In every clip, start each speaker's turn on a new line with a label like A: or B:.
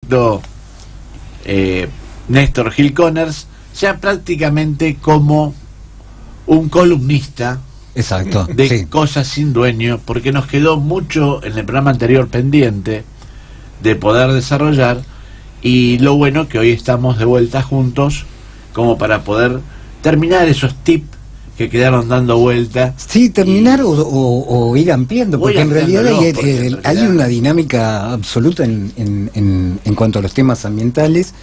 A: proyecto Néstor Gil Conners, ya prácticamente como un columnista.
B: Exacto,
A: de
B: sí.
A: Cosas sin dueño, porque nos quedó mucho en el programa anterior pendiente de poder desarrollar, y lo bueno que hoy estamos de vuelta juntos como para poder terminar esos tips que quedaron dando vuelta.
B: Sí, terminar o ir ampliando, porque en realidad hay una dinámica absoluta en cuanto a los temas ambientales.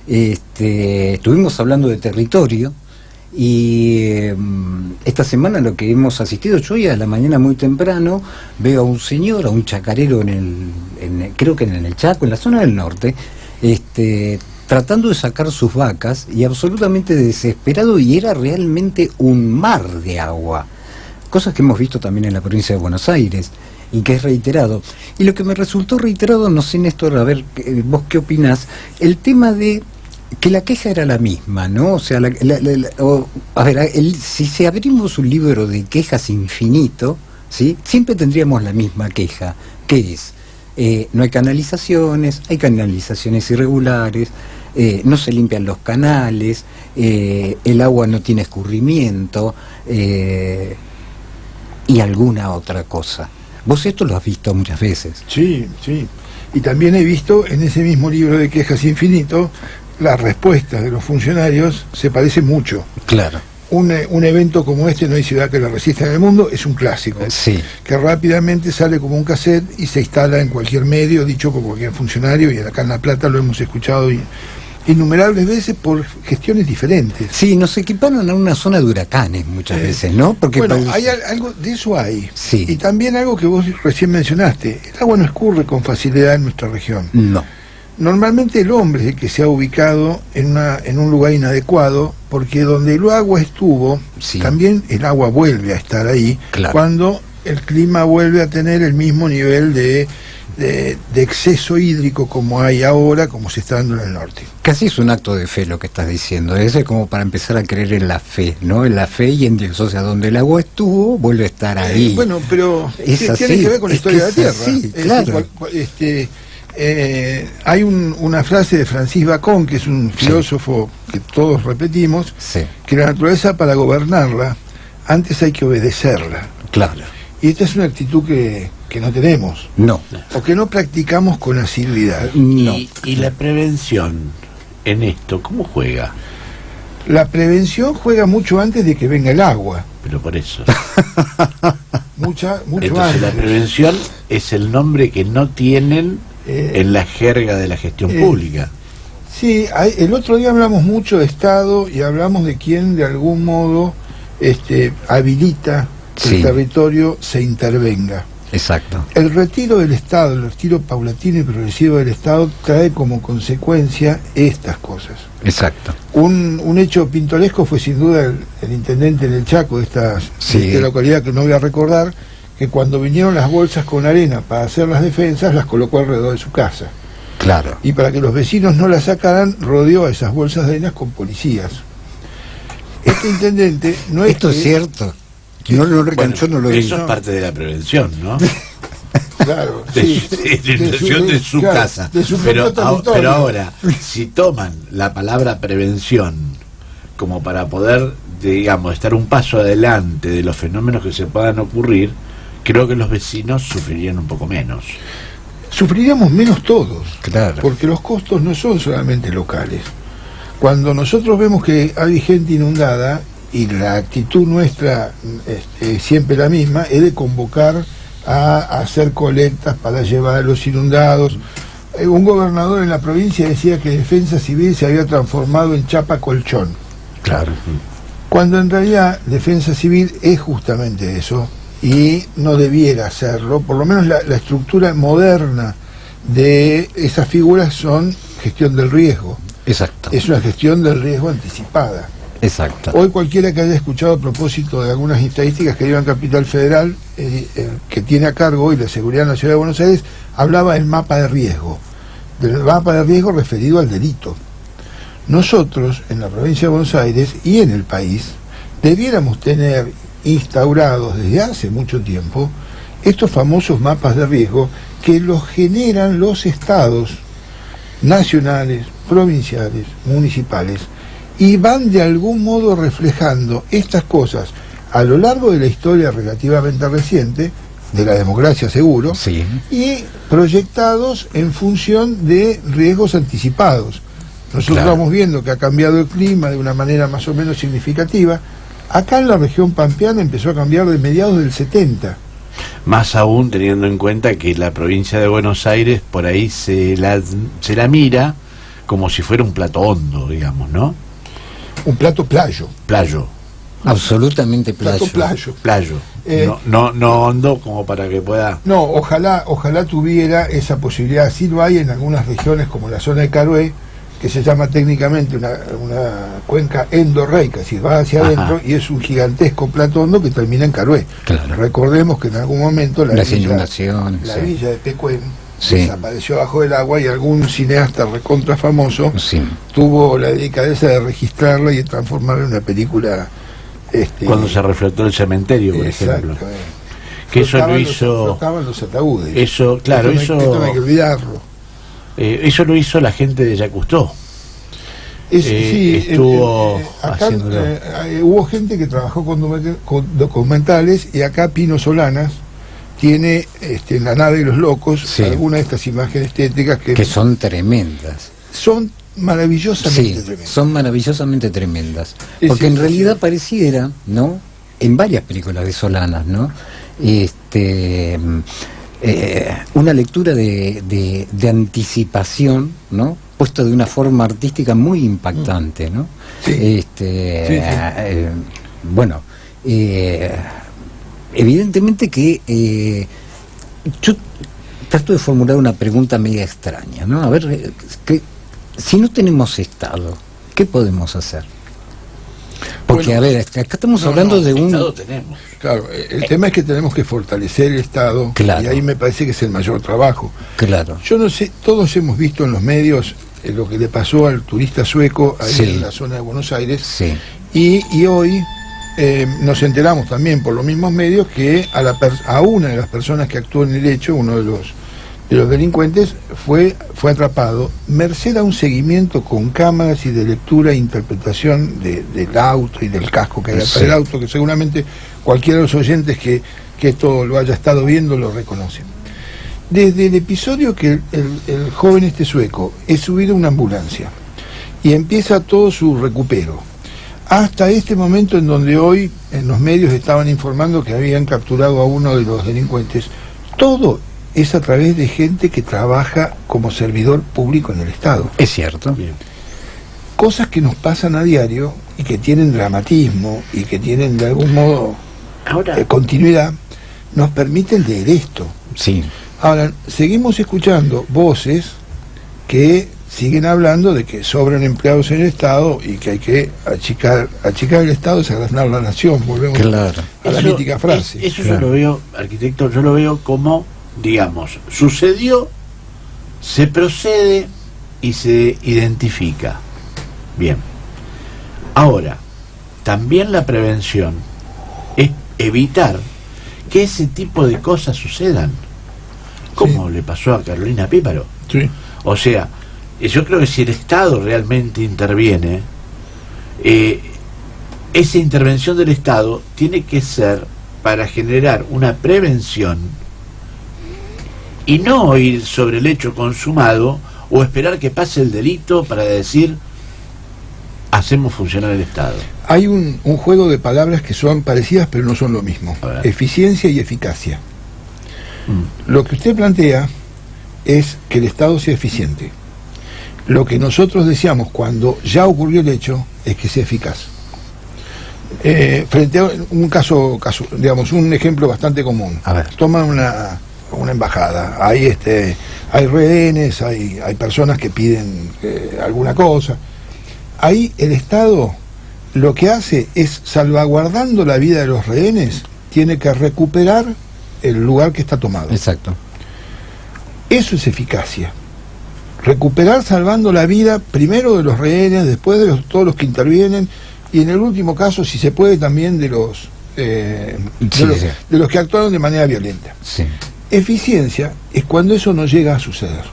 B: Estuvimos hablando de territorio, y esta semana lo que hemos asistido, yo hoy a la mañana muy temprano veo a un señor, a un chacarero creo que en el Chaco, en la zona del norte, tratando de sacar sus vacas, y absolutamente desesperado, y era realmente un mar de agua, cosas que hemos visto también en la provincia de Buenos Aires, y que es reiterado. Y lo que me resultó reiterado, no sé, Néstor, a ver, vos qué opinás, el tema de que la queja era la misma, ¿no? O sea, si abrimos un libro de quejas infinito, ¿sí?, siempre tendríamos la misma queja, que es, no hay canalizaciones irregulares, no se limpian los canales, el agua no tiene escurrimiento, y alguna otra cosa. Vos esto lo has visto muchas veces.
C: Sí, sí. Y también he visto en ese mismo libro de quejas infinito, las respuestas de los funcionarios se parecen mucho.
B: Claro.
C: Un evento como este, No hay ciudad que lo resista en el mundo, es un clásico.
B: Sí.
C: Que rápidamente sale como un cassette y se instala en cualquier medio, dicho por cualquier funcionario, y acá en La Plata lo hemos escuchado innumerables veces por gestiones diferentes.
B: Sí, nos equiparon a una zona de huracanes muchas veces, ¿no? Porque
C: bueno, hay algo de eso hay.
B: Sí.
C: Y también algo que vos recién mencionaste, el agua no escurre con facilidad en nuestra región.
B: No.
C: Normalmente el hombre es el que se ha ubicado en un lugar inadecuado, porque donde el agua estuvo,
B: sí,
C: también el agua vuelve a estar ahí,
B: claro,
C: cuando el clima vuelve a tener el mismo nivel de exceso hídrico como hay ahora, como se está dando en el norte.
B: Casi es un acto de fe lo que estás diciendo, es como para empezar a creer en la fe, ¿no? En la fe y en Dios, o sea, donde el agua estuvo, vuelve a estar ahí.
C: Bueno, pero tiene que ver con la historia de la Tierra.
B: Sí, claro.
C: Hay una frase de Francis Bacon, que es un filósofo que todos repetimos,
B: sí,
C: que la naturaleza, para gobernarla, antes hay que obedecerla.
B: Claro.
C: Y esta es una actitud que no tenemos.
B: No.
C: O que no practicamos con asiduidad.
B: No.
A: Y la prevención en esto, ¿cómo juega?
C: La prevención juega mucho antes de que venga el agua.
A: Pero por eso.
C: Mucho
A: Entonces,
C: antes.
A: la prevención es el nombre que no tienen en la jerga de la gestión pública.
C: Sí, el otro día hablamos mucho de Estado y hablamos de quién de algún modo habilita que
B: sí,
C: el territorio se intervenga.
B: Exacto.
C: El retiro del Estado, el retiro paulatino y progresivo del Estado trae como consecuencia estas cosas.
B: Exacto.
C: Un hecho pintoresco fue sin duda el intendente en el Chaco de esta localidad que no voy a recordar, que cuando vinieron las bolsas con arena para hacer las defensas, las colocó alrededor de su casa.
B: Claro.
C: Y para que los vecinos no las sacaran, rodeó a esas bolsas de arena con policías. Este intendente no es...
B: Esto es cierto. Yo no lo digo.
A: Eso es parte de la prevención, ¿no?
C: Claro,
A: de su casa.
C: De su
A: pero
C: territorio.
A: ahora, si toman la palabra prevención como para poder, digamos, estar un paso adelante de los fenómenos que se puedan ocurrir, creo que los vecinos sufrirían un poco menos.
C: Sufriríamos menos todos,
B: claro,
C: porque los costos no son solamente locales. Cuando nosotros vemos que hay gente inundada, y la actitud nuestra siempre la misma, es de convocar a hacer colectas para llevar a los inundados. Un gobernador en la provincia decía que Defensa Civil se había transformado en chapa colchón.
B: Claro.
C: Cuando en realidad Defensa Civil es justamente eso, y no debiera hacerlo. Por lo menos la estructura moderna de esas figuras son gestión del riesgo.
B: Exacto.
C: Es una gestión del riesgo anticipada.
B: Exacto.
C: Hoy cualquiera que haya escuchado a propósito de algunas estadísticas que llevan Capital Federal, que tiene a cargo hoy la seguridad en la Ciudad de Buenos Aires, hablaba del mapa de riesgo referido al delito. Nosotros, en la provincia de Buenos Aires y en el país, debiéramos tener instaurados desde hace mucho tiempo estos famosos mapas de riesgo que los generan los estados. nacionales, provinciales, municipales, y van de algún modo reflejando estas cosas a lo largo de la historia relativamente reciente, de la democracia seguro,
B: Sí.
C: y proyectados en función de riesgos anticipados. Nosotros
B: Claro.
C: estamos viendo que ha cambiado el clima de una manera más o menos significativa. Acá en la región pampeana empezó a cambiar de mediados del 70.
A: Más aún teniendo en cuenta que la provincia de Buenos Aires por ahí se la mira como si fuera un plato hondo, digamos, ¿no?
C: Un plato playo.
A: Playo,
B: Absolutamente
C: Plato
B: playo.
C: playo.
A: playo.
C: Eh,
A: No hondo como para que pueda...
C: No, ojalá tuviera esa posibilidad. Sí lo hay en algunas regiones como la zona de Carué, que se llama técnicamente una cuenca endorreica, si va hacia
A: Ajá.
C: adentro, y es un gigantesco plato hondo que termina en Carué.
B: Claro.
C: Recordemos que en algún momento
B: Las inundaciones,
C: la
B: sí.
C: villa de Pecuén
B: Sí.
C: desapareció bajo el agua, y algún cineasta recontra famoso
B: Sí.
C: tuvo la delicadeza de registrarla y de transformarla en una película.
A: Cuando se reflotó el cementerio, por ejemplo.
C: Exactamente.
A: Que eso lo
C: Flotaban
A: hizo...
C: flotaban los ataúdes.
A: Eso, claro,
C: Esto no hay que olvidarlo.
A: eso lo hizo la gente de Yacustó.
C: Sí,
A: estuvo
C: acá
A: haciéndolo.
C: hubo gente que trabajó con documentales, y acá Pino Solanas tiene en La nave de los locos
B: Sí.
C: algunas de estas imágenes estéticas
B: Que son tremendas.
C: son maravillosamente
B: Sí,
C: tremendas.
B: son maravillosamente tremendas.
C: Es
B: Porque en
C: cierto,
B: realidad
C: sí.
B: pareciera, ¿no? En varias películas de Solanas, ¿no? Una lectura de anticipación, ¿no? Puesta de una forma artística muy impactante, ¿no?
C: Sí.
B: Bueno, evidentemente que yo trato de formular una pregunta media extraña, ¿no? A ver, si no tenemos Estado, ¿qué podemos hacer? Porque,
C: Bueno,
B: a ver, acá estamos hablando de un...
A: Estado tenemos.
C: Claro, el tema es que tenemos que fortalecer el Estado,
B: Claro.
C: y ahí me parece que es el mayor trabajo.
B: Claro.
C: Yo no sé, todos hemos visto en los medios lo que le pasó al turista sueco ahí
B: Sí.
C: en la zona de Buenos Aires,
B: Sí,
C: y hoy nos enteramos también por los mismos medios que a una de las personas que actuó en el hecho, uno de los delincuentes, fue atrapado merced a un seguimiento con cámaras y de lectura e interpretación del auto y del casco que hay atrás
B: Sí.
C: del auto, que seguramente cualquiera de los oyentes que esto lo haya estado viendo lo reconoce. Desde el episodio que el joven sueco es subido a una ambulancia y empieza todo su recupero, hasta este momento en donde hoy en los medios estaban informando que habían capturado a uno de los delincuentes, todo es a través de gente que trabaja como servidor público en el Estado.
B: es cierto.
A: Bien.
C: Cosas que nos pasan a diario y que tienen dramatismo y que tienen de algún modo
A: Ahora,
C: continuidad, nos permiten leer esto.
B: Sí,
C: Ahora, seguimos escuchando voces que siguen hablando de que sobran empleados en el Estado y que hay que achicar el Estado es agrandar la nación. Volvemos
B: claro.
C: a la mítica frase.
A: Eso
B: Claro.
A: yo lo veo, arquitecto, yo lo veo como, digamos, sucedió, se procede y se identifica. Bien. Ahora, también la prevención es evitar que ese tipo de cosas sucedan. Como le pasó a Carolina Píparo.
C: Sí.
A: O sea, yo creo que si el Estado realmente interviene, esa intervención del Estado tiene que ser para generar una prevención y no ir sobre el hecho consumado o esperar que pase el delito para decir hacemos funcionar el Estado.
C: Hay un juego de palabras que son parecidas pero no son lo mismo.
A: A ver.
C: Eficiencia y eficacia. Lo que usted plantea es que el Estado sea eficiente. Lo que nosotros deseamos cuando ya ocurrió el hecho es que sea eficaz. Frente a un caso, digamos, un ejemplo bastante común.
B: A ver.
C: Toman una embajada, hay rehenes, hay personas que piden alguna cosa. Ahí el Estado lo que hace es, salvaguardando la vida de los rehenes, tiene que recuperar el lugar que está tomado.
B: Exacto.
C: Eso es eficacia. Recuperar salvando la vida primero de los rehenes, después de todos los que intervienen, y en el último caso, si se puede, también de los de los que actuaron de manera violenta.
B: Sí.
C: Eficiencia es cuando eso no llega a suceder.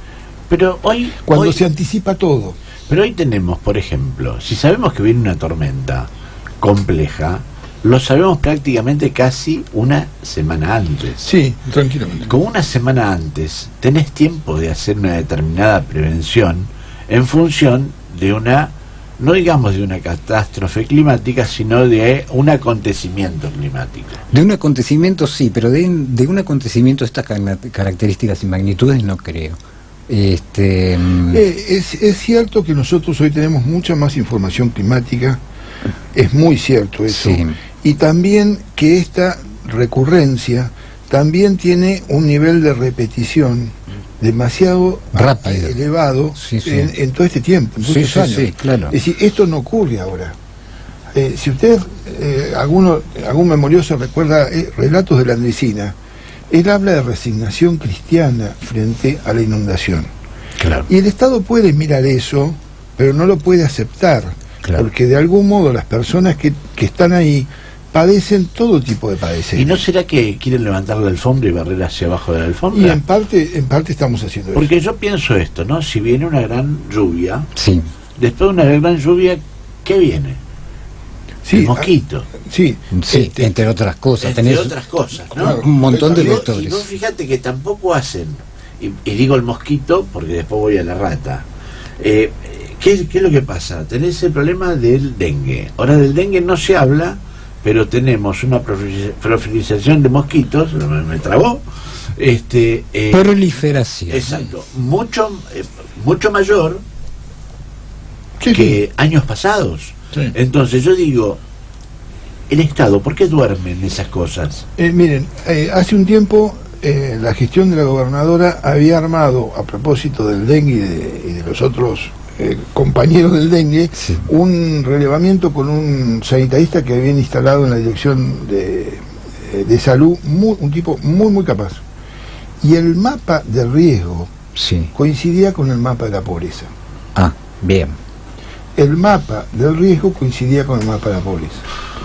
A: Pero hoy...
C: Cuando se anticipa todo.
A: Pero hoy tenemos, por ejemplo, si sabemos que viene una tormenta compleja, lo sabemos prácticamente casi una semana antes.
C: Sí, tranquilamente.
A: Con una semana antes tenés tiempo de hacer una determinada prevención en función de una, no digamos de una catástrofe climática, sino de un acontecimiento climático.
B: De un acontecimiento sí, pero de un acontecimiento de estas características y magnitudes no creo.
C: Es cierto que nosotros hoy tenemos mucha más información climática, es muy cierto eso,
B: sí.
C: Y también que esta recurrencia también tiene un nivel de repetición demasiado
B: rápido,
C: elevado,
B: sí, sí.
C: En todo este tiempo, en todos estos años.
B: Sí, claro.
C: Es decir, esto no ocurre ahora. Si usted, algún memorioso recuerda Relatos de la Andresina, él habla de resignación cristiana frente a la inundación.
A: Claro.
C: Y el Estado puede mirar eso, pero no lo puede aceptar,
B: claro.
C: Porque de algún modo las personas que están ahí padecen todo tipo de padecimientos.
A: ¿Y no será que quieren levantar la alfombra y barrer hacia abajo de la alfombra?
C: Y en parte estamos haciendo eso.
A: Porque yo pienso esto, ¿no? Si viene una gran lluvia,
B: sí.
A: Después de una gran lluvia, ¿qué viene?
C: Sí,
A: el mosquito.
C: Sí,
B: entre otras cosas.
A: Entre otras cosas, ¿no?
C: Claro,
B: un montón de
A: Y
B: vectores.
A: vos fíjate que tampoco hacen, y digo el mosquito porque después voy a la rata. ¿Qué es lo que pasa? Tenés el problema del dengue. Ahora del dengue no se habla, pero tenemos una proliferación de mosquitos, me trabó.
B: Proliferación.
A: Exacto. Mucho mayor
C: sí,
A: que
C: sí.
A: años pasados.
C: Sí.
A: Entonces yo digo, el Estado, ¿por qué duermen esas cosas?
C: Miren, hace un tiempo la gestión de la gobernadora había armado, a propósito del dengue y de los otros compañeros del dengue,
B: sí.
C: un relevamiento con un sanitarista que habían instalado en la dirección de salud, un tipo muy capaz. Y el mapa de riesgo
B: Sí.
C: coincidía con el mapa de la pobreza.
B: Ah, bien.
C: El mapa del riesgo coincidía con el mapa de la pobreza.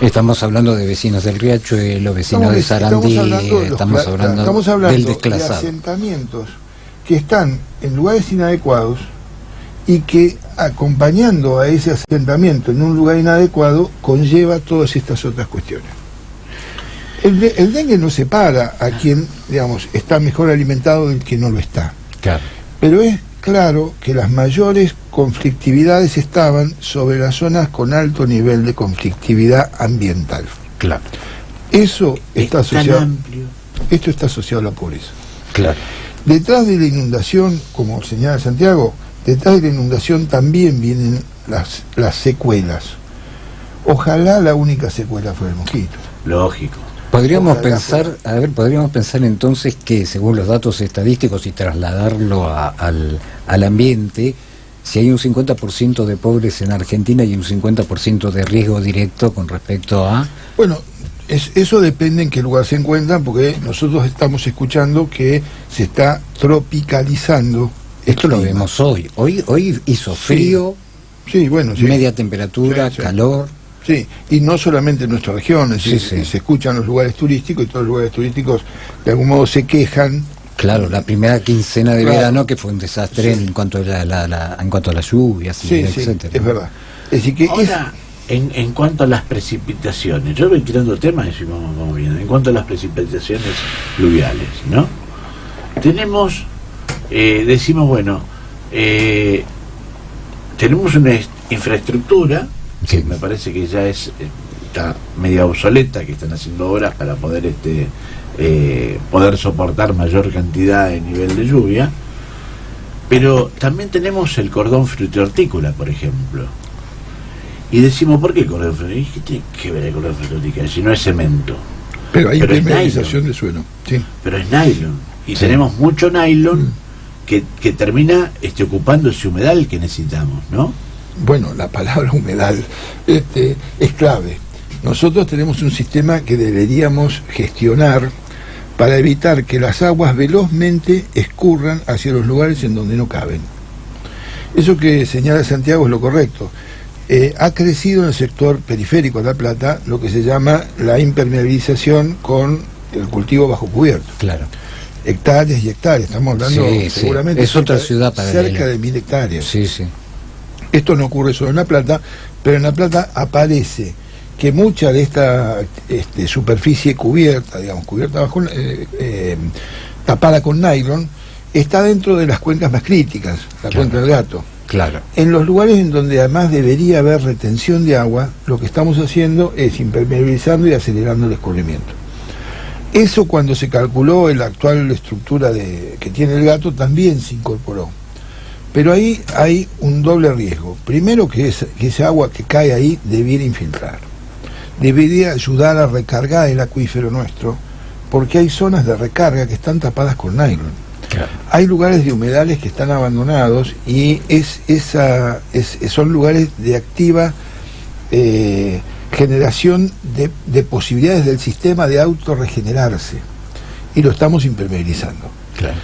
B: Estamos hablando de vecinos del Riachuelo, vecinos de Sarandí, estamos hablando del desclasado.
C: De asentamientos que están en lugares inadecuados y que acompañando a ese asentamiento en un lugar inadecuado conlleva todas estas otras cuestiones. El dengue no separa a quien, digamos, está mejor alimentado del que no lo está.
B: Claro.
C: Pero es claro que las mayores conflictividades estaban sobre las zonas con alto nivel de conflictividad ambiental.
B: Claro.
C: Eso está asociado.
A: Tan amplio.
C: Esto está asociado a la pobreza.
B: Claro.
C: Detrás de la inundación, como señala Santiago, detrás de la inundación también vienen las secuelas. Ojalá la única secuela fuera el mosquito.
A: Lógico.
B: Podríamos
C: Ojalá
B: pensar entonces que, según los datos estadísticos y trasladarlo al ambiente, si hay un 50% de pobres en Argentina y un 50% de riesgo directo con respecto a...
C: Bueno, eso depende en qué lugar se encuentran, porque nosotros estamos escuchando que se está tropicalizando.
B: Esto lo vemos hoy. Hoy hizo frío,
C: sí, bueno, sí.
B: media temperatura,
C: Sí, sí.
B: calor.
C: Sí, y no solamente en nuestra región, es decir,
B: Sí.
C: se escuchan los lugares turísticos y todos los lugares turísticos de algún modo se quejan.
B: Claro, la primera quincena de
C: Claro.
B: verano que fue un desastre
C: Sí.
B: en cuanto a en cuanto a las lluvias,
C: Sí,
B: etcétera.
C: es verdad. Es decir, que
A: Ahora, en cuanto a las precipitaciones, yo voy tirando temas y vamos viendo. En cuanto a las precipitaciones pluviales, ¿no? Tenemos, decimos, bueno, tenemos una infraestructura,
B: Sí.
A: que me parece que ya está media obsoleta, que están haciendo obras para poder poder soportar mayor cantidad de nivel de lluvia, pero también tenemos el cordón frutícola, por ejemplo. Y decimos, ¿por qué cordón frutícola? ¿Qué tiene que ver el cordón frutícola si no es cemento?
C: pero hay
A: pero es
C: impermeabilización de suelo. Sí.
A: Pero es nylon. Y
B: Sí.
A: tenemos mucho nylon que termina ocupando ese humedal que necesitamos, ¿no?
C: Bueno, la palabra humedad es clave. Nosotros tenemos un sistema que deberíamos gestionar para evitar que las aguas velozmente escurran hacia los lugares en donde no caben. Eso que señala Santiago es lo correcto. Ha crecido en el sector periférico de La Plata lo que se llama la impermeabilización con el cultivo bajo cubierto.
B: Claro.
C: hectáreas y hectáreas, estamos hablando seguramente
B: es otra ciudad
C: cerca de 1000 hectáreas.
B: Sí, sí.
C: Esto no ocurre solo en La Plata, pero en La Plata aparece que mucha de esta superficie cubierta, digamos, cubierta bajo, tapada con nylon, está dentro de las cuencas más críticas, la cuenca del Gato.
B: Claro.
C: En los lugares en donde además debería haber retención de agua, lo que estamos haciendo es impermeabilizando y acelerando el escurrimiento. Eso, cuando se calculó la actual estructura que tiene el Gato, también se incorporó. Pero ahí hay un doble riesgo. Primero, que esa agua que cae ahí debiera infiltrar. Debería ayudar a recargar el acuífero nuestro, porque hay zonas de recarga que están tapadas con nylon. Claro. Hay lugares de humedales que están abandonados y son lugares de activa generación de posibilidades del sistema de autorregenerarse, y lo estamos impermeabilizando. Claro.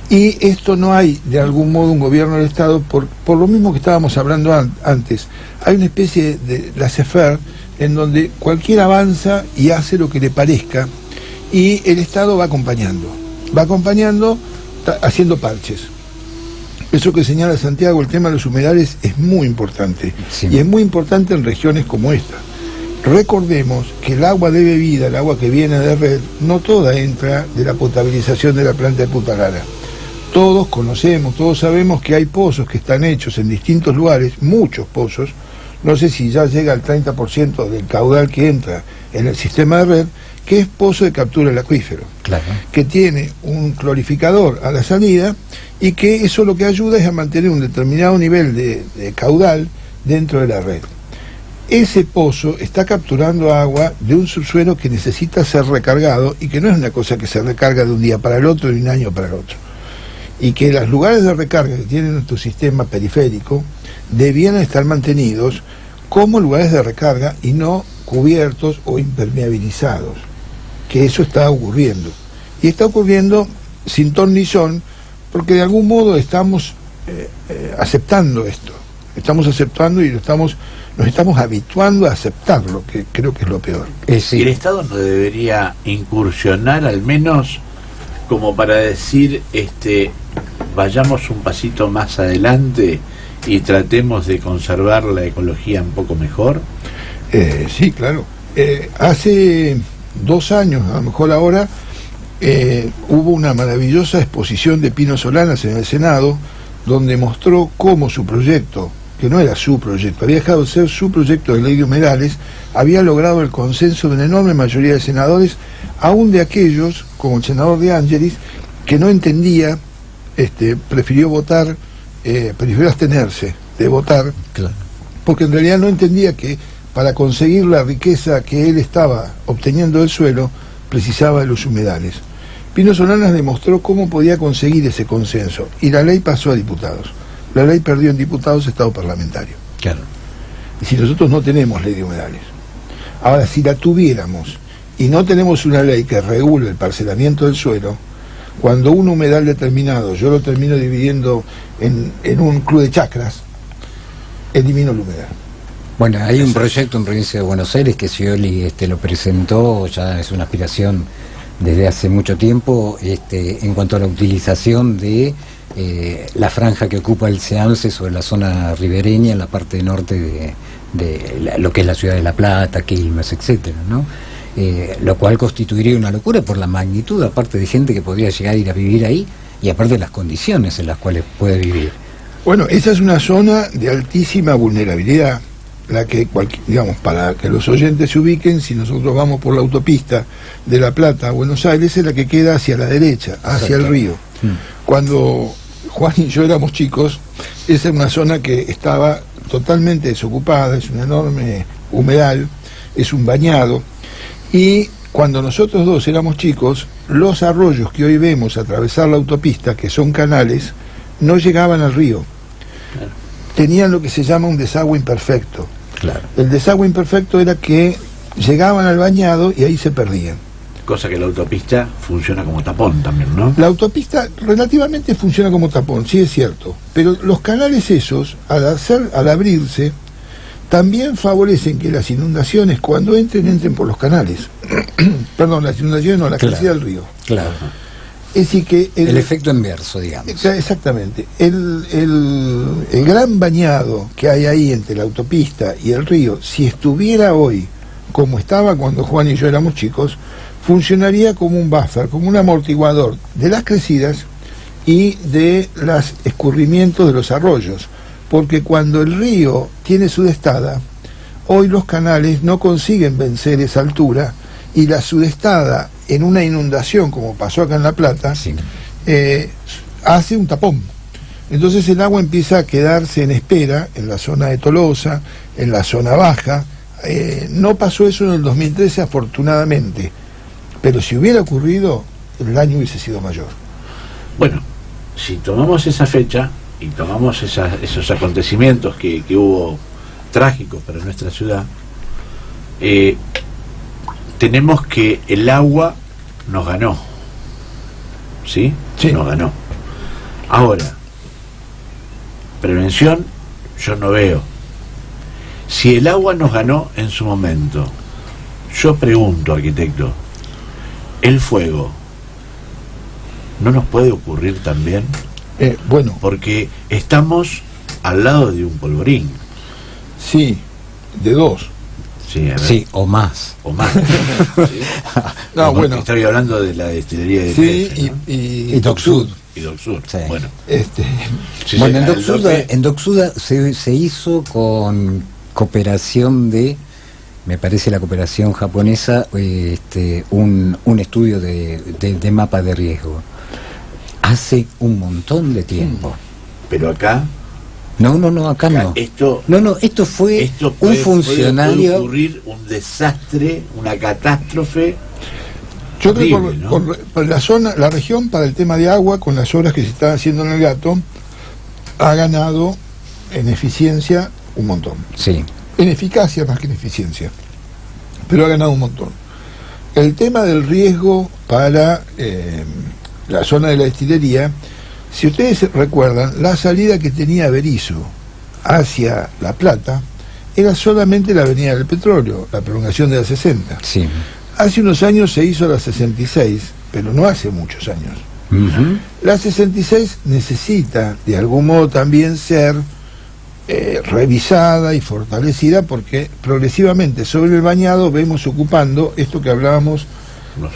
C: Y esto no hay de algún modo un gobierno del Estado, por lo mismo que estábamos hablando antes. Hay una especie de laissez-faire en donde cualquiera avanza y hace lo que le parezca, y el Estado va acompañando haciendo parches. Eso que señala Santiago, el tema de los humedales, es muy importante, sí. Y es muy importante en regiones como esta. Recordemos que el agua de bebida, el agua que viene de red, no toda entra de la potabilización de la planta de Punta Lara. Todos conocemos, todos sabemos que hay pozos que están hechos en distintos lugares, muchos pozos, no sé si ya llega al 30% del caudal que entra en el sistema de red, que es pozo de captura del acuífero, claro, que tiene un clorificador a la salida, y que eso lo que ayuda es a mantener un determinado nivel de caudal dentro de la red. Ese pozo está capturando agua de un subsuelo que necesita ser recargado, y que no es una cosa que se recarga de un día para el otro, de un año para el otro. Y que los lugares de recarga que tiene nuestro sistema periférico debían estar mantenidos como lugares de recarga y no cubiertos o impermeabilizados, que eso está ocurriendo. Y está ocurriendo sin ton ni son, porque de algún modo estamos aceptando esto. Estamos aceptando y nos estamos habituando a aceptarlo, que creo que es lo peor.
A: ¿Y el Estado no debería incursionar al menos como para decir, vayamos un pasito más adelante y tratemos de conservar la ecología un poco mejor?
C: Sí, claro. Hace 2 años, a lo mejor ahora, hubo una maravillosa exposición de Pino Solanas en el Senado, donde mostró cómo su proyecto, que no era su proyecto, había dejado de ser su proyecto de ley de humedales, había logrado el consenso de una enorme mayoría de senadores, aún de aquellos, como el senador De Angelis, que no entendía, prefirió abstenerse de votar, claro, porque en realidad no entendía que para conseguir la riqueza que él estaba obteniendo del suelo, precisaba de los humedales. Pino Solanas demostró cómo podía conseguir ese consenso, y la ley pasó a diputados. La ley perdió en diputados estado parlamentario. Claro. Y si nosotros no tenemos ley de humedales, ahora si la tuviéramos y no tenemos una ley que regule el parcelamiento del suelo, cuando un humedal determinado yo lo termino dividiendo en un club de chacras, elimino el humedal.
B: Bueno, hay un proyecto en Provincia de Buenos Aires que Scioli lo presentó, ya es una aspiración desde hace mucho tiempo, en cuanto a la utilización de la franja que ocupa el SEAMSE sobre la zona ribereña, en la parte norte de lo que es la ciudad de La Plata, Quilmes, etcétera, ¿no? Lo cual constituiría una locura por la magnitud, aparte de gente que podría llegar a ir a vivir ahí, y aparte de las condiciones en las cuales puede vivir.
C: Bueno, esa es una zona de altísima vulnerabilidad, la que, digamos, para que los oyentes se ubiquen, si nosotros vamos por la autopista de La Plata a Buenos Aires, es la que queda hacia la derecha, hacia el río. Cuando Juan y yo éramos chicos, esa es una zona que estaba totalmente desocupada, es un enorme humedal, es un bañado, y cuando nosotros dos éramos chicos, los arroyos que hoy vemos atravesar la autopista, que son canales, no llegaban al río. Claro. Tenían lo que se llama un desagüe imperfecto. Claro. El desagüe imperfecto era que llegaban al bañado y ahí se perdían.
A: Cosa que la autopista funciona como tapón también, ¿no?
C: La autopista relativamente funciona como tapón, sí es cierto, pero los canales esos, al abrirse, también favorecen que las inundaciones, cuando entren por los canales. Perdón, las inundaciones no, la crecida del río.
B: Claro.
C: Es decir, que
B: el efecto inverso, digamos.
C: Exactamente. El gran bañado que hay ahí entre la autopista y el río, si estuviera hoy como estaba cuando Juan y yo éramos chicos, funcionaría como un buffer, como un amortiguador de las crecidas y de los escurrimientos de los arroyos, porque cuando el río tiene sudestada, hoy los canales no consiguen vencer esa altura, y la sudestada en una inundación, como pasó acá en La Plata,
B: Sí.
C: Hace un tapón. Entonces el agua empieza a quedarse en espera en la zona de Tolosa, en la zona baja. No pasó eso en el 2013, afortunadamente, pero si hubiera ocurrido, el daño hubiese sido mayor.
A: Bueno, si tomamos esa fecha y tomamos esos acontecimientos que hubo trágicos para nuestra ciudad, tenemos que el agua nos ganó, ¿sí?
C: Sí.
A: Nos ganó. Ahora, prevención yo no veo. Si el agua nos ganó en su momento, yo pregunto, arquitecto, ¿el fuego no nos puede ocurrir también?
C: Bueno,
A: Porque estamos al lado de un polvorín.
C: sí, de dos.
A: Sí, a ver,
B: Sí, o más.
A: o más. ¿Sí?
C: No,
A: Porque
C: bueno.
A: estoy hablando de la destilería de
C: Sí,
A: IPF, ¿no?
C: y
B: Docsud.
A: Y Docsud.
B: Sí.
A: Bueno, si
B: Bueno,
A: llega el doque,
B: en Docsud se hizo con cooperación me parece la cooperación japonesa, un estudio de mapa de riesgo. Hace un montón de tiempo.
A: pero acá,
B: No, acá no.
A: esto
B: Esto fue un
A: puede
B: funcionario.
A: ocurrir un desastre, una catástrofe.
C: Yo creo
A: horrible,
C: que
A: ¿no?
C: por la zona, la región, para el tema de agua, con las obras que se están haciendo en el Gato, ha ganado en eficiencia un montón.
B: Sí,
C: En eficacia más que en eficiencia, pero ha ganado un montón. El tema del riesgo para la zona de la destilería, si ustedes recuerdan, la salida que tenía Berisso hacia La Plata era solamente la avenida del petróleo, la prolongación de la 60.
B: sí.
C: Hace unos años se hizo la 66, pero no hace muchos años.
B: Ujú.
C: La 66 necesita de algún modo también ser revisada y fortalecida, porque progresivamente sobre el bañado vemos ocupando esto que hablábamos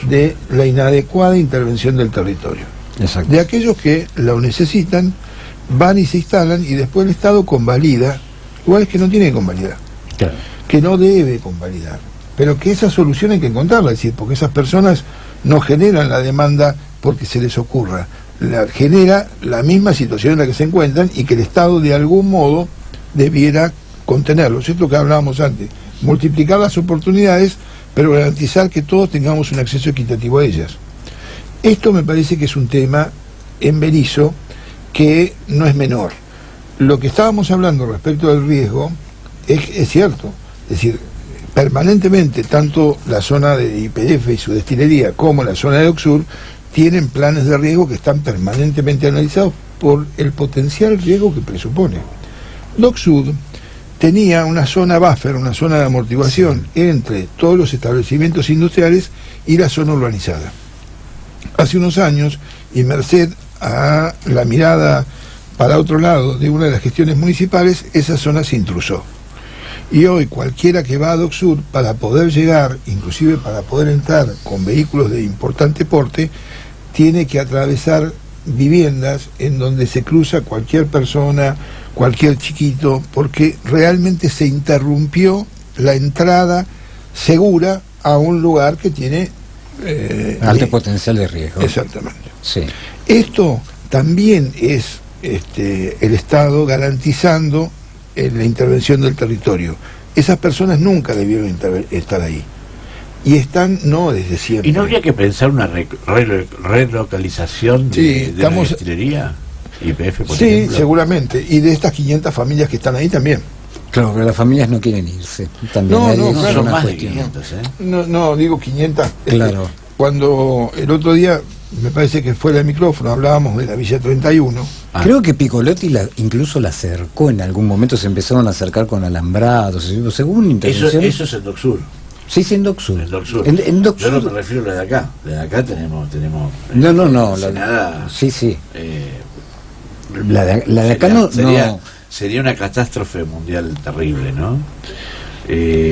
C: de la inadecuada intervención del territorio.
B: Exacto.
C: De aquellos que lo necesitan, van y se instalan, y después el Estado convalida lugares que no tiene que convalidar,
B: Claro.
C: que no debe convalidar, pero que esa solución hay que encontrarla, es decir, porque esas personas no generan la demanda porque se les ocurra, genera la misma situación en la que se encuentran, y que el Estado de algún modo debiera contenerlo. Es esto que hablábamos antes, multiplicar las oportunidades, pero garantizar que todos tengamos un acceso equitativo a ellas. Esto me parece que es un tema en Berisso que no es menor. Lo que estábamos hablando respecto del riesgo es cierto, es decir, permanentemente tanto la zona de YPF y su destilería como la zona de Docsud tienen planes de riesgo que están permanentemente analizados por el potencial riesgo que presupone. Docsud tenía una zona buffer, una zona de amortiguación entre todos los establecimientos industriales y la zona urbanizada. Hace unos años, y merced a la mirada para otro lado de una de las gestiones municipales, esa zona se intrusó. Y hoy cualquiera que va a Docsud, para poder llegar, inclusive para poder entrar con vehículos de importante porte, tiene que atravesar viviendas en donde se cruza cualquier persona, cualquier chiquito, porque realmente se interrumpió la entrada segura a un lugar que tiene
B: Alto potencial de riesgo.
C: exactamente.
B: Sí.
C: Esto también es el Estado garantizando la intervención del territorio. Esas personas nunca debieron estar ahí. Y están no desde siempre.
A: ¿Y no habría que pensar una relocalización de la destilería? YPF, por
C: Sí,
A: ejemplo.
C: seguramente. Y de estas 500 familias que están ahí también.
B: Claro, pero las familias no quieren irse. También
C: No,
B: hay
C: no,
B: una
C: claro.
A: Son más de
B: cuestión.
A: 500, ¿eh?
C: No, digo 500.
B: Claro.
C: Cuando el otro día, me parece que fuera del micrófono, hablábamos de la Villa 31.
A: Ah.
B: Creo que Piccolotti incluso la acercó en algún momento, se empezaron a acercar con alambrados, según
A: Eso
B: intervención.
A: es el Docsud.
B: Sí, sí, en Dock Sur.
A: En Dock Sur.
B: En Dock
A: Yo no
B: Sur.
A: me refiero a la de acá. La de acá tenemos
B: No.
A: Ensenada,
B: Sí, sí.
A: eh,
B: La de acá
A: sería una catástrofe mundial terrible, ¿no?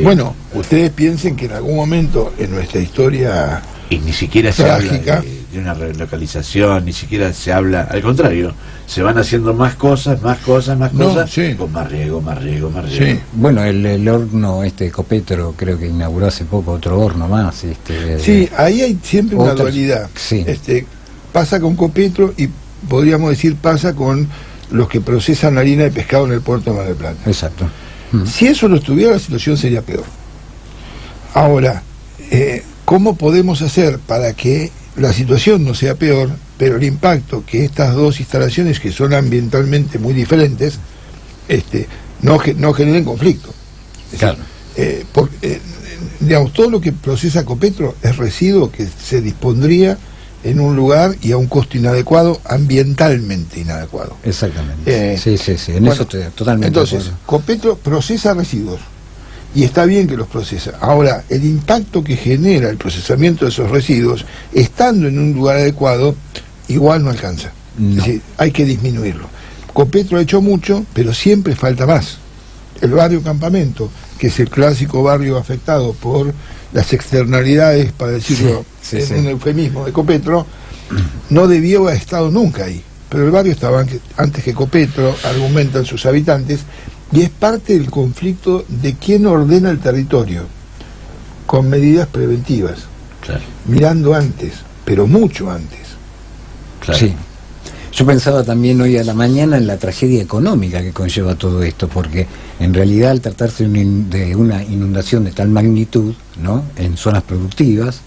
C: Bueno, ustedes piensen que en algún momento en nuestra historia
A: y ni siquiera se
C: trágica,
A: habla de una relocalización, ni siquiera se habla, al contrario, se van haciendo más cosas,
C: sí.
A: con más riego.
C: Sí.
B: Bueno, el horno Copetro, creo que inauguró hace poco otro horno más.
C: Sí, ahí hay siempre una
B: otras-
C: dualidad.
B: sí.
C: Pasa con Copetro y podríamos decir pasa con los que procesan harina de pescado en el puerto de Mar del Plata.
B: Exacto.
C: Si eso no estuviera, la situación sería peor. Ahora, ¿cómo podemos hacer para que la situación no sea peor, pero el impacto que estas dos instalaciones, que son ambientalmente muy diferentes, no generen conflicto? Es
B: Claro.
C: decir, digamos, todo lo que procesa Copetro es residuo que se dispondría en un lugar y a un costo inadecuado, ambientalmente inadecuado.
B: Exactamente. Sí. En
C: Bueno,
B: eso estoy totalmente de
C: entonces,
B: acuerdo.
C: Copetro procesa residuos y está bien que los procesa. Ahora, el impacto que genera el procesamiento de esos residuos, estando en un lugar adecuado, igual no alcanza.
B: No.
C: Es decir, hay que disminuirlo. Copetro ha hecho mucho, pero siempre falta más. El barrio Campamento, que es el clásico barrio afectado por las externalidades, para decirlo
B: Sí,
C: en un eufemismo, de Copetro, no debió haber estado nunca ahí. Pero el barrio estaba antes que Copetro, argumentan sus habitantes, y es parte del conflicto de quién ordena el territorio, con medidas preventivas,
A: Claro.
C: mirando antes, pero mucho antes.
A: Claro.
B: Sí. Yo pensaba también hoy a la mañana en la tragedia económica que conlleva todo esto, porque en realidad al tratarse de una inundación de tal magnitud, ¿no?, en zonas productivas,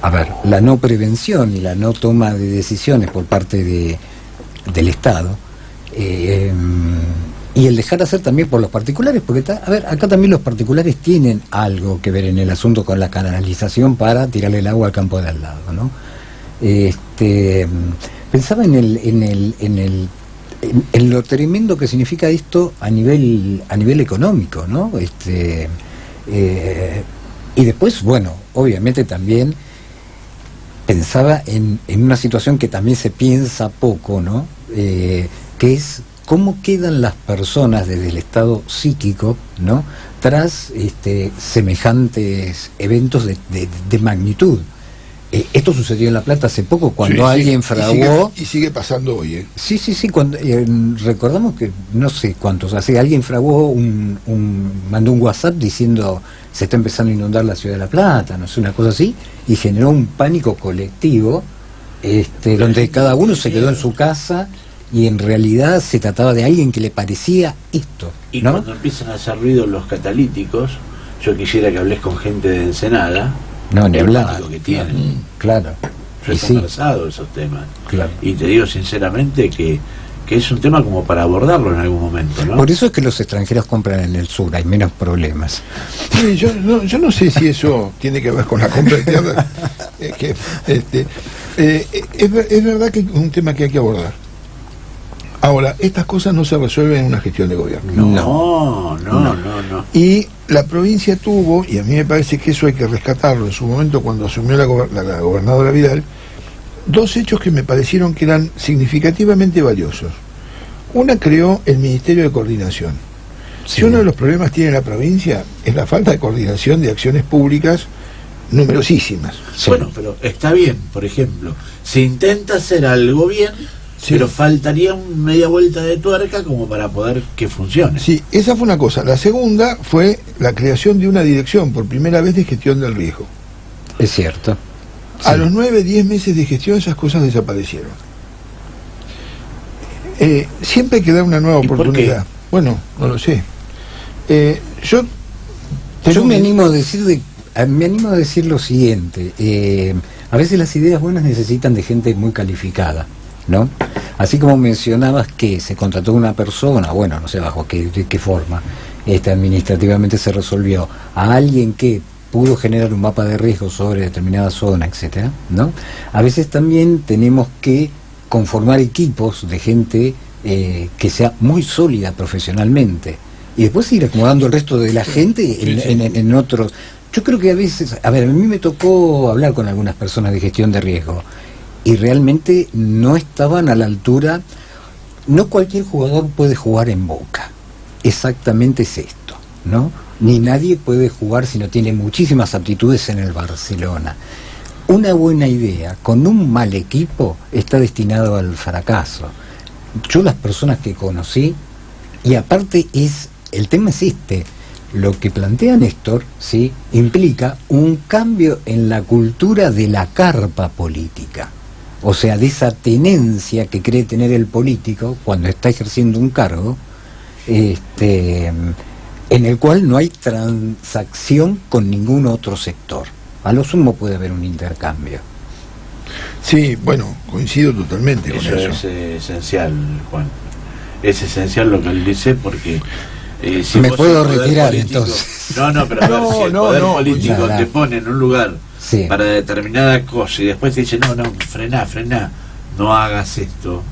B: a ver, la no prevención y la no toma de decisiones por parte del Estado, y el dejar hacer también por los particulares, porque a ver, acá también los particulares tienen algo que ver en el asunto con la canalización para tirarle el agua al campo de al lado, ¿no? Pensaba en lo tremendo que significa esto a nivel económico, ¿no? Y después, bueno, obviamente también pensaba en una situación que también se piensa poco, ¿no? Que es cómo quedan las personas desde el estado psíquico, ¿no?, tras semejantes eventos de magnitud. Esto sucedió en La Plata hace poco, cuando alguien fraguó...
C: Y sigue pasando hoy, ¿eh?
B: Sí, cuando, recordamos que, no sé cuántos, hace alguien fraguó mandó un WhatsApp diciendo se está empezando a inundar la ciudad de La Plata, no sé, una cosa así, y generó un pánico colectivo, donde cada uno se quedó en su casa, y en realidad se trataba de alguien que le parecía esto,
A: Y
B: ¿no?
A: cuando empiezan a hacer ruido los catalíticos, yo quisiera que hables con gente de Ensenada,
B: No, ni
A: el
B: hablar.
A: pánico que tienen.
B: Claro.
A: Yo he
B: Y sí,
A: conversado esos temas.
B: claro.
A: Y te digo sinceramente que es un tema como para abordarlo en algún momento, ¿no?
B: Por eso es que los extranjeros compran en el sur, hay menos problemas.
C: Sí, yo no sé si eso tiene que ver con la compra de tierra. Es verdad que es un tema que hay que abordar. Ahora, estas cosas no se resuelven en una gestión de gobierno.
A: No.
C: Y la provincia tuvo, y a mí me parece que eso hay que rescatarlo, en su momento cuando asumió la gobernadora Vidal, dos hechos que me parecieron que eran significativamente valiosos. Una, creó el Ministerio de Coordinación.
B: Sí.
C: Si uno de los problemas tiene la provincia es la falta de coordinación de acciones públicas numerosísimas.
B: Sí.
A: Bueno, pero está bien, por ejemplo, se intenta hacer algo bien,
C: Sí.
A: pero faltaría media vuelta de tuerca como para poder que funcione.
C: Sí, esa fue una cosa. La segunda fue la creación de una dirección, por primera vez, de gestión del riesgo.
B: Es cierto.
C: A
B: Sí.
C: los 9-10 meses de gestión esas cosas desaparecieron. Siempre hay que dar una nueva
A: ¿Y por
C: oportunidad. Bueno, no lo sé. Yo
B: Me animo a decir lo siguiente. A veces las ideas buenas necesitan de gente muy calificada, ¿no? Así como mencionabas que se contrató una persona, bueno, no sé bajo de qué forma, administrativamente se resolvió, a alguien que pudo generar un mapa de riesgo sobre determinada zona, etcétera, ¿no? A veces también tenemos que conformar equipos de gente que sea muy sólida profesionalmente, y después ir acomodando el resto de la gente en otros. Yo creo que a veces, a ver, a mí me tocó hablar con algunas personas de gestión de riesgo y realmente no estaban a la altura. No cualquier jugador puede jugar en Boca, exactamente es esto, ¿no? Ni nadie puede jugar si no tiene muchísimas aptitudes en el Barcelona. Una buena idea con un mal equipo está destinado al fracaso. Yo las personas que conocí, y aparte el tema es este, lo que plantea Néstor, ¿sí?, implica un cambio en la cultura de la carpa política. O sea, de esa tenencia que cree tener el político cuando está ejerciendo un cargo, en el cual no hay transacción con ningún otro sector. A lo sumo puede haber un intercambio.
C: Sí, bueno, coincido totalmente con eso.
A: Eso es esencial, Juan. Es esencial lo que él dice porque... si
B: me
A: vos
B: puedo
A: el poder
B: retirar
A: político,
B: entonces.
A: No, pero a ver, si el poder político te pone en un lugar para determinada cosa y después te dice, no, frená, no hagas esto.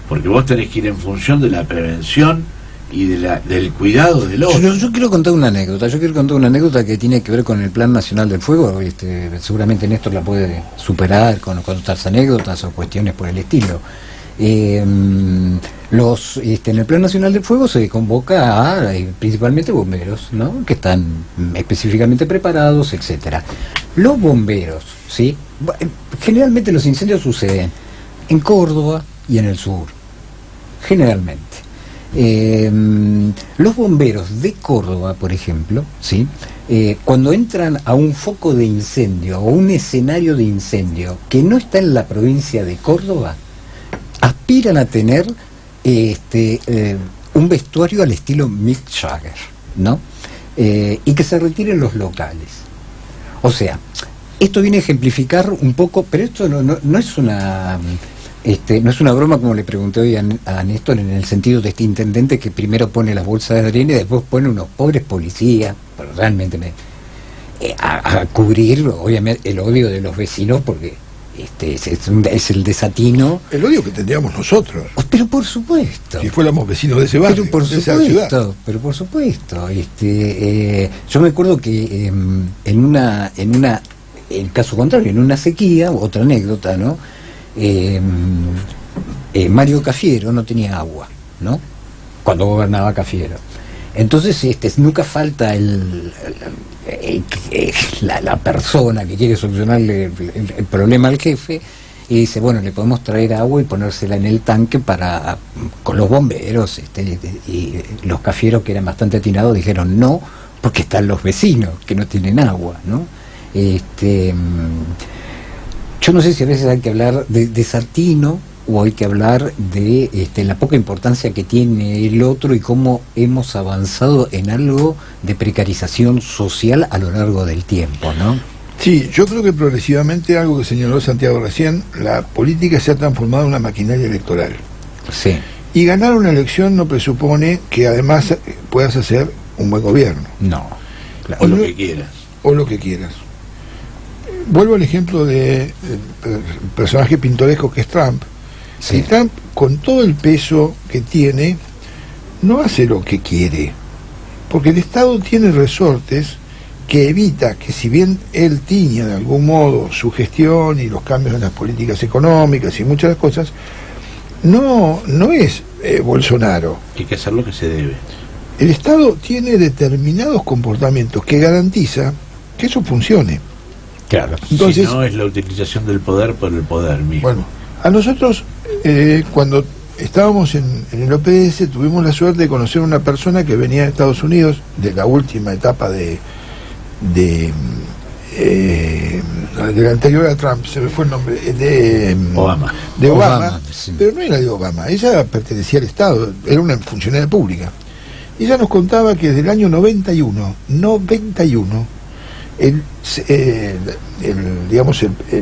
A: Porque vos tenés que ir en función de la prevención y del cuidado del otro.
B: Yo quiero contar una anécdota que tiene que ver con el Plan Nacional del Fuego. Seguramente Néstor la puede superar con otras anécdotas o cuestiones por el estilo. En el Plan Nacional del Fuego se convoca a principalmente bomberos, ¿no?, que están específicamente preparados, etcétera. Los bomberos, ¿sí?, generalmente los incendios suceden en Córdoba y en el sur, generalmente. Los bomberos de Córdoba, por ejemplo, ¿sí?, cuando entran a un foco de incendio o un escenario de incendio que no está en la provincia de Córdoba, aspiran a tener un vestuario al estilo Mick Jagger, ¿no? Y que se retiren los locales. O sea, esto viene a ejemplificar un poco, pero esto no es una... no es una broma, como le pregunté hoy a Néstor, en el sentido de este intendente que primero pone las bolsas de arena y después pone unos pobres policías, pero realmente a cubrir, obviamente, el odio de los vecinos, porque es el desatino. El
C: odio que tendríamos nosotros.
B: Pero por supuesto.
C: Si fuéramos vecinos de ese barrio,
B: pero por supuesto. Yo me acuerdo que en caso contrario, en una sequía, otra anécdota, ¿no? Mario Cafiero no tenía agua, ¿no?, cuando gobernaba Cafiero. Entonces nunca falta la persona que quiere solucionarle el problema al jefe y dice, bueno, le podemos traer agua y ponérsela en el tanque con los bomberos, y los Cafieros, que eran bastante atinados, dijeron no, porque están los vecinos que no tienen agua, ¿no? Yo no sé si a veces hay que hablar de desatino o hay que hablar de la poca importancia que tiene el otro y cómo hemos avanzado en algo de precarización social a lo largo del tiempo, ¿no?
C: Sí, yo creo que progresivamente, algo que señaló Santiago recién, la política se ha transformado en una maquinaria electoral.
B: Sí.
C: Y ganar una elección no presupone que además puedas hacer un buen gobierno.
B: No.
A: Claro. O lo que quieras.
C: Vuelvo al ejemplo del personaje pintoresco que es Trump.
B: Sí.
C: Y Trump, con todo el peso que tiene, no hace lo que quiere, porque el Estado tiene resortes que evita que, si bien él tiña de algún modo su gestión y los cambios en las políticas económicas y muchas cosas, no es Bolsonaro.
A: Hay que hacer lo que se debe.
C: El Estado tiene determinados comportamientos que garantiza que eso funcione.
B: Claro.
A: Entonces, si no, es la utilización del poder por el poder mismo.
C: Bueno, a nosotros, cuando estábamos en el OPS, tuvimos la suerte de conocer a una persona que venía de Estados Unidos, de la última etapa de la anterior a Trump, se me fue el nombre, de
A: Obama.
C: De Obama, sí. Pero no era de Obama, ella pertenecía al Estado, era una funcionaria pública. Y ella nos contaba que desde el año 91, el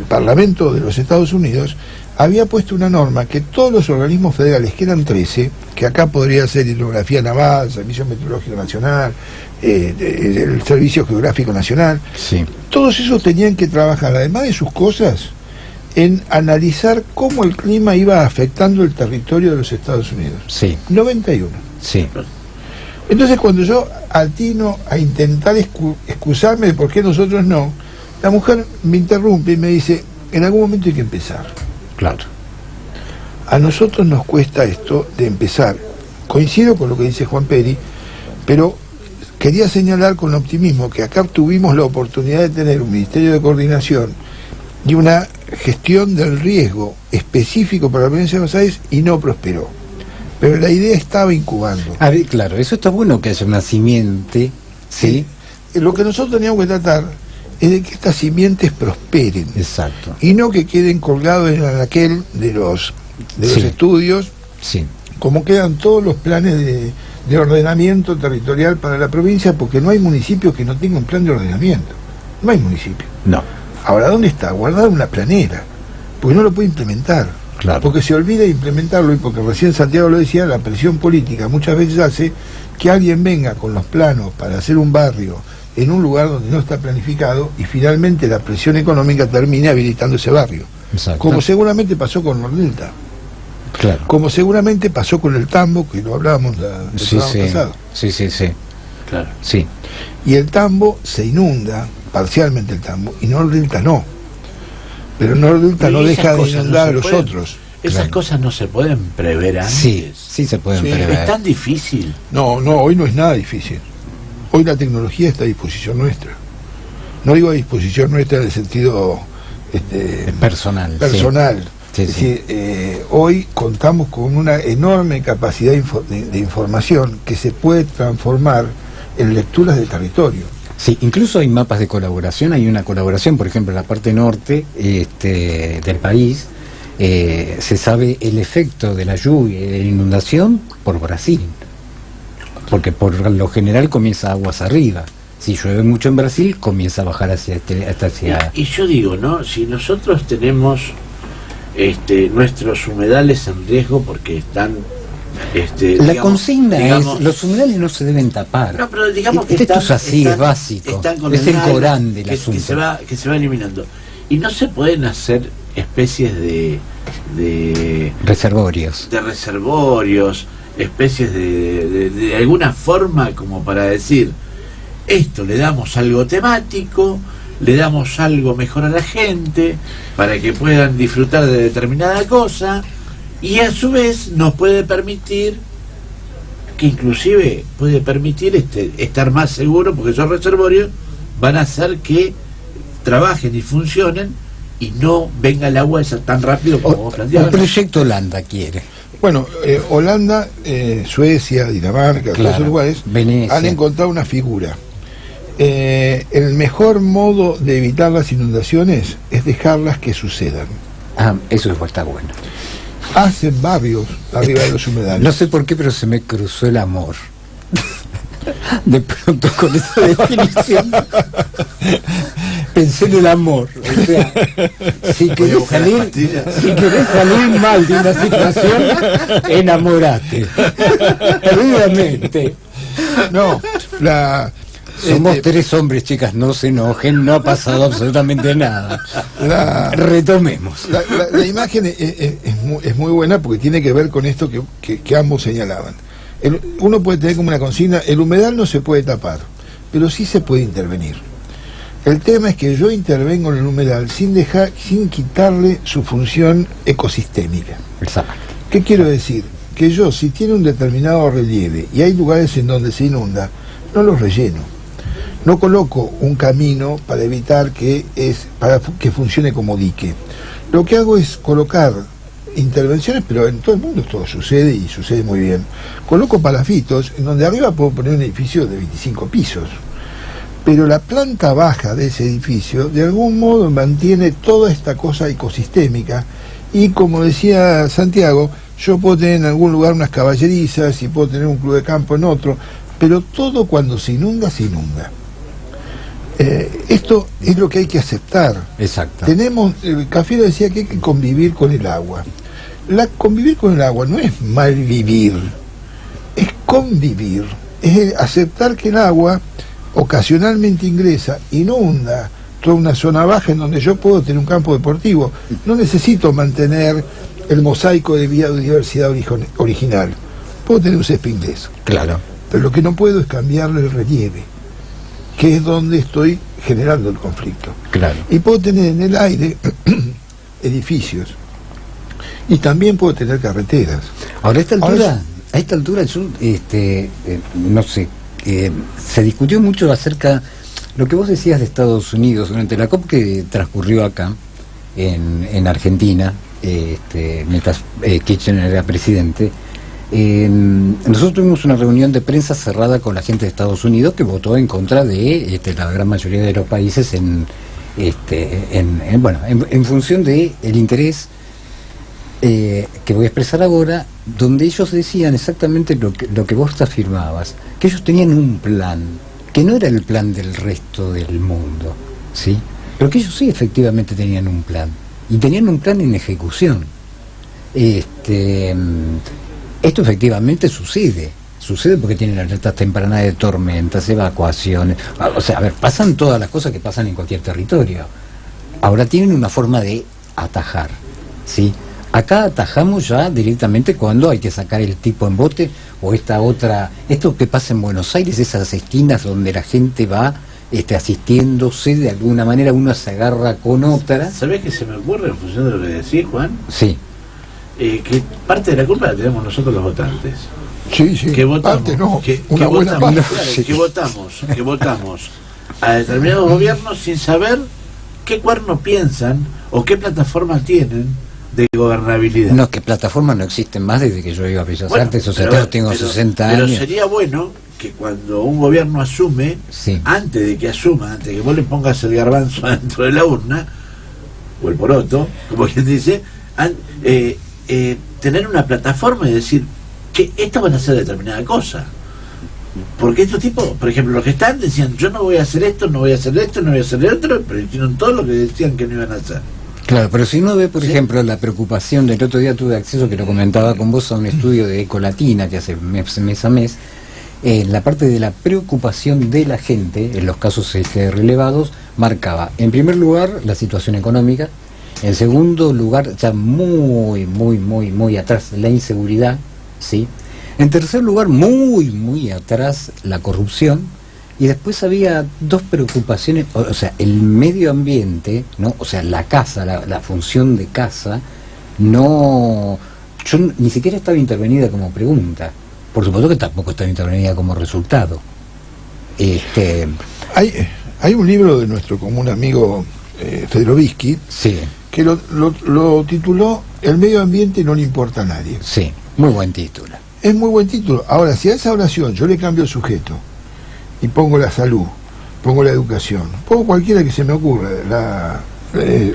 C: Parlamento de los Estados Unidos había puesto una norma que todos los organismos federales, que eran 13, que acá podría ser Hidrografía Naval, Servicio Meteorológico Nacional, el Servicio Geográfico Nacional,
B: sí,
C: todos esos tenían que trabajar, además de sus cosas, en analizar cómo el clima iba afectando el territorio de los Estados Unidos.
B: Sí.
C: 91.
B: Sí.
C: Entonces cuando yo atino a intentar excusarme de por qué nosotros no, la mujer me interrumpe y me dice, en algún momento hay que empezar.
B: Claro.
C: A nosotros nos cuesta esto de empezar. Coincido con lo que dice Juan Peri, pero quería señalar con optimismo que acá tuvimos la oportunidad de tener un Ministerio de Coordinación y una gestión del riesgo específico para la provincia de Buenos Aires y no prosperó. Pero la idea estaba incubando.
B: A ver, claro, eso está bueno que haya una simiente, ¿sí?
C: Lo que nosotros teníamos que tratar es de que estas simientes prosperen.
B: Exacto.
C: Y no que queden colgados en aquel de los
B: Sí.
C: estudios,
B: Sí.
C: como quedan todos los planes de ordenamiento territorial para la provincia, porque no hay municipios que no tengan plan de ordenamiento. No hay municipio.
B: No.
C: Ahora, ¿dónde está? Guardado en una planera, porque no lo puede implementar.
B: Claro.
C: Porque se olvida de implementarlo, y porque recién Santiago lo decía, la presión política muchas veces hace que alguien venga con los planos para hacer un barrio en un lugar donde no está planificado, y finalmente la presión económica termine habilitando ese barrio.
B: Exacto.
C: Como seguramente pasó con Nordelta,
B: Claro.
C: como seguramente pasó con el Tambo, que lo hablábamos el
B: Sí,
C: programa
B: sí.
C: pasado.
B: Sí, sí, sí.
A: Claro.
B: Sí.
C: Y el Tambo se inunda, parcialmente el Tambo, y Nordelta no. Pero Nordelta
A: Pero
C: no
A: esas
C: deja de
A: cosas no
C: inundar
A: se
C: a los
A: pueden-
C: otros.
A: Esas
B: Claro.
A: cosas no se pueden prever antes.
B: Sí, sí se pueden
C: Sí.
B: prever.
A: Es tan difícil.
C: No, hoy no es nada difícil. Hoy la tecnología está a disposición nuestra. No digo a disposición nuestra en el sentido
B: Personal.
C: personal.
B: Sí,
C: Es
B: sí.
C: decir, hoy contamos con una enorme capacidad de información que se puede transformar en lecturas de territorio.
B: Sí, incluso hay mapas de colaboración, hay una colaboración, por ejemplo, en la parte norte del país, se sabe el efecto de la lluvia y de la inundación por Brasil, porque por lo general comienza aguas arriba. Si llueve mucho en Brasil, comienza a bajar hacia...
A: Y yo digo, ¿no? Si nosotros tenemos nuestros humedales en riesgo porque están...
B: La consigna es, los humedales no se deben tapar.
A: No, pero digamos que
B: esto es así, es básico.
A: con
B: Es el
A: alga
B: Corán del
A: que
B: asunto.
A: se va eliminando. Y no se pueden hacer especies de
B: Reservorios.
A: reservorios, especies de alguna forma como para decir, esto le damos algo temático, le damos algo mejor a la gente, para que puedan disfrutar de determinada cosa, y a su vez nos puede permitir, que inclusive puede permitir estar más seguro, porque esos reservorios van a hacer que trabajen y funcionen y no venga el agua esa tan rápido como vos
B: El
A: planteabas.
B: proyecto Holanda quiere.
C: Bueno, Holanda, Suecia, Dinamarca, todos
B: Claro,
C: esos lugares
B: Venecia.
C: han encontrado una figura. El mejor modo de evitar las inundaciones es dejarlas que sucedan.
B: Ah, eso está bueno.
C: Hacen barrios arriba de los humedales.
B: No sé por qué, pero se me cruzó el amor. De pronto con esa definición pensé en el amor. O sea, si querés salir mal de una situación, enamorate. Perdidamente.
C: No,
B: Somos tres hombres, chicas, no se enojen, no ha pasado absolutamente nada. Retomemos.
C: La imagen es muy buena porque tiene que ver con esto que ambos señalaban. Uno puede tener como una consigna, el humedal no se puede tapar, pero sí se puede intervenir. El tema es que yo intervengo en el humedal sin quitarle su función ecosistémica.
B: Exacto.
C: ¿Qué quiero decir? Que yo, si tiene un determinado relieve y hay lugares en donde se inunda, no los relleno. No coloco un camino para evitar para que funcione como dique. Lo que hago es colocar intervenciones, pero en todo el mundo esto sucede y sucede muy bien. Coloco palafitos en donde arriba puedo poner un edificio de 25 pisos. Pero la planta baja de ese edificio de algún modo mantiene toda esta cosa ecosistémica, y como decía Santiago, yo puedo tener en algún lugar unas caballerizas y puedo tener un club de campo en otro, pero todo cuando se inunda, se inunda. Esto es lo que hay que aceptar.
B: Exacto.
C: Cafiero decía que hay que convivir con el agua. Convivir con el agua no es malvivir, es convivir, es aceptar que el agua ocasionalmente ingresa, inunda toda una zona baja en donde yo puedo tener un campo deportivo. No necesito mantener el mosaico de biodiversidad original. Puedo tener un césped inglés.
B: Claro.
C: Pero lo que no puedo es cambiarle el relieve, que es donde estoy generando el conflicto.
B: Claro.
C: Y puedo tener en el aire edificios, y también puedo tener carreteras.
B: Ahora, a esta altura yo, no sé, se discutió mucho acerca lo que vos decías de Estados Unidos durante la COP que transcurrió acá en Argentina, mientras Kirchner era presidente. Nosotros tuvimos una reunión de prensa cerrada con la gente de Estados Unidos que votó en contra de la gran mayoría de los países en función de el interés que voy a expresar ahora, donde ellos decían exactamente lo que vos afirmabas, que ellos tenían un plan, que no era el plan del resto del mundo, ¿sí? Pero que ellos sí efectivamente tenían un plan, y tenían un plan en ejecución. Esto efectivamente sucede porque tienen alertas tempranas de tormentas, evacuaciones, o sea, a ver, pasan todas las cosas que pasan en cualquier territorio. Ahora tienen una forma de atajar, ¿sí? Acá atajamos ya directamente cuando hay que sacar el tipo en bote, o esto que pasa en Buenos Aires, esas esquinas donde la gente va asistiéndose, de alguna manera uno se agarra con otra.
A: ¿Sabés qué se me ocurre en función de lo que decís, Juan?
B: Sí.
A: Que parte de la culpa la tenemos nosotros los votantes.
C: Sí,
A: que votamos,
C: parte no,
A: que
C: una buena
A: votamos,
C: parte.
A: claro,
B: Sí.
A: que votamos a determinados gobiernos sin saber qué cuerno piensan o qué plataforma tienen de gobernabilidad.
B: No, que plataformas no existen más desde que yo iba a Bellas
A: Bueno,
B: Artes, o sea,
A: pero-
B: yo tengo
A: pero-
B: 60
A: pero
B: años.
A: sería bueno que cuando un gobierno asume,
B: Sí.
A: antes de que asuma, antes de que vos le pongas el garbanzo dentro de la urna, o el poroto, como quien dice, tener una plataforma y decir que estos van a hacer determinada cosa. Porque estos tipos, por ejemplo, los que están decían, yo no voy a hacer esto, no voy a hacer esto, no voy a hacer otro, pero hicieron todo lo que decían que no iban a hacer.
B: Claro, pero si uno ve, por
A: Sí.
B: ejemplo, la preocupación del otro día tuve acceso, que lo comentaba con vos, a un estudio de Ecolatina que hace mes a mes, la parte de la preocupación de la gente en los casos relevados marcaba, en primer lugar, la situación económica, en segundo lugar, ya muy atrás, la inseguridad, ¿sí? En tercer lugar, muy atrás, la corrupción. Y después había dos preocupaciones, o sea, el medio ambiente, ¿no? O sea, la casa, la función de casa, yo ni siquiera estaba intervenida como pregunta. Por supuesto que tampoco estaba intervenida como resultado.
C: Hay un libro de nuestro común amigo Federovisky
B: Sí,
C: que lo tituló El medio ambiente no le importa a nadie.
B: sí, muy buen título.
C: Es muy buen título. Ahora, si a esa oración yo le cambio el sujeto y pongo la salud, pongo la educación, pongo cualquiera que se me ocurra,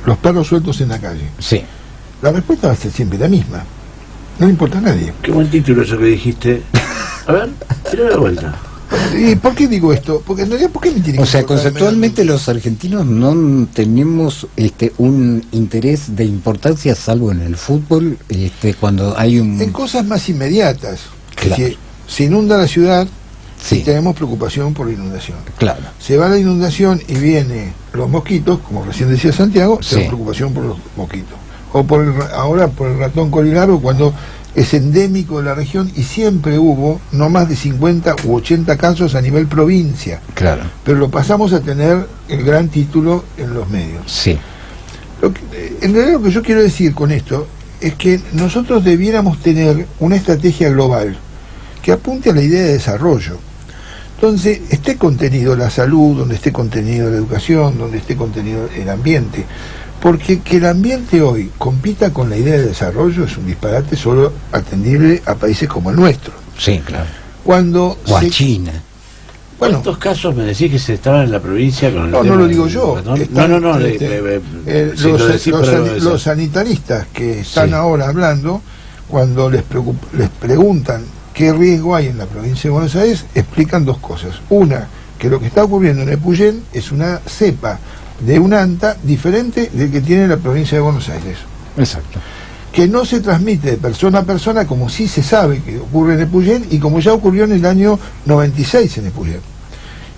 C: los perros sueltos en la calle,
B: Sí.
C: la respuesta va a ser siempre la misma. No le importa a nadie.
A: Qué buen título eso que dijiste. A ver, tira la vuelta.
C: ¿Y por qué digo esto? Porque en realidad, ¿por qué me tiene que
B: O sea,
C: importar el medio
B: conceptualmente
C: ambiente?
B: los argentinos no tenemos un interés de importancia, salvo en el fútbol, cuando hay un...
C: En cosas más inmediatas. Que
B: Claro.
C: si se inunda la ciudad,
B: Sí,
C: y tenemos preocupación por la inundación.
B: claro.
C: Se va la inundación y vienen los mosquitos, como recién decía Santiago,
B: Sí.
C: tenemos preocupación por los mosquitos. O ahora por el ratón colilargo, cuando es endémico de la región y siempre hubo no más de 50 u 80 casos a nivel provincia.
B: Claro,
C: Pero lo pasamos a tener el gran título en los medios.
B: sí.
C: En realidad lo que yo quiero decir con esto es que nosotros debiéramos tener una estrategia global que apunte a la idea de desarrollo. Entonces, esté contenido la salud, donde esté contenido la educación, donde esté contenido el ambiente. Porque que el ambiente hoy compita con la idea de desarrollo es un disparate solo atendible a países como el nuestro.
B: Sí, claro.
C: Cuando
B: O a
C: se-
B: China.
C: bueno,
A: ¿Cuántos casos me decís que se estaban en la provincia con el
C: no
A: tema
C: lo
A: del
C: digo yo.
A: ratón?
C: Están,
A: No, si lo
C: los,
A: decís,
C: los
A: pero
C: san- los sanitaristas que están
A: Sí.
C: ahora hablando, cuando les preguntan qué riesgo hay en la provincia de Buenos Aires, explican dos cosas. Una, que lo que está ocurriendo en Epuyén es una cepa de un anta diferente del que tiene la provincia de Buenos Aires,
B: Exacto.
C: que no se transmite de persona a persona como sí se sabe que ocurre en Epuyén y como ya ocurrió en el año 96 en Epuyén.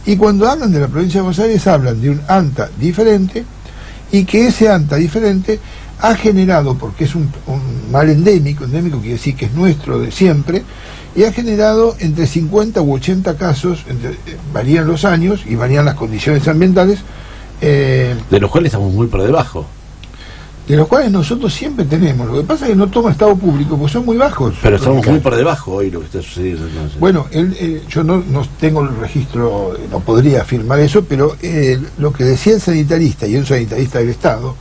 C: Y cuando hablan de la provincia de Buenos Aires hablan de un anta diferente y que ese anta diferente ha generado, porque es un mal endémico quiere decir que es nuestro de siempre, y ha generado entre 50 u 80 casos, varían los años y varían las condiciones ambientales,
A: de los cuales estamos muy por debajo.
C: De los cuales nosotros siempre tenemos. Lo que pasa es que no toma estado público, porque son muy bajos.
A: Pero estamos muy por debajo hoy lo que está sucediendo. Entonces.
C: Bueno, yo no tengo el registro, no podría afirmar eso, pero lo que decía el sanitarista, y un sanitarista del Estado,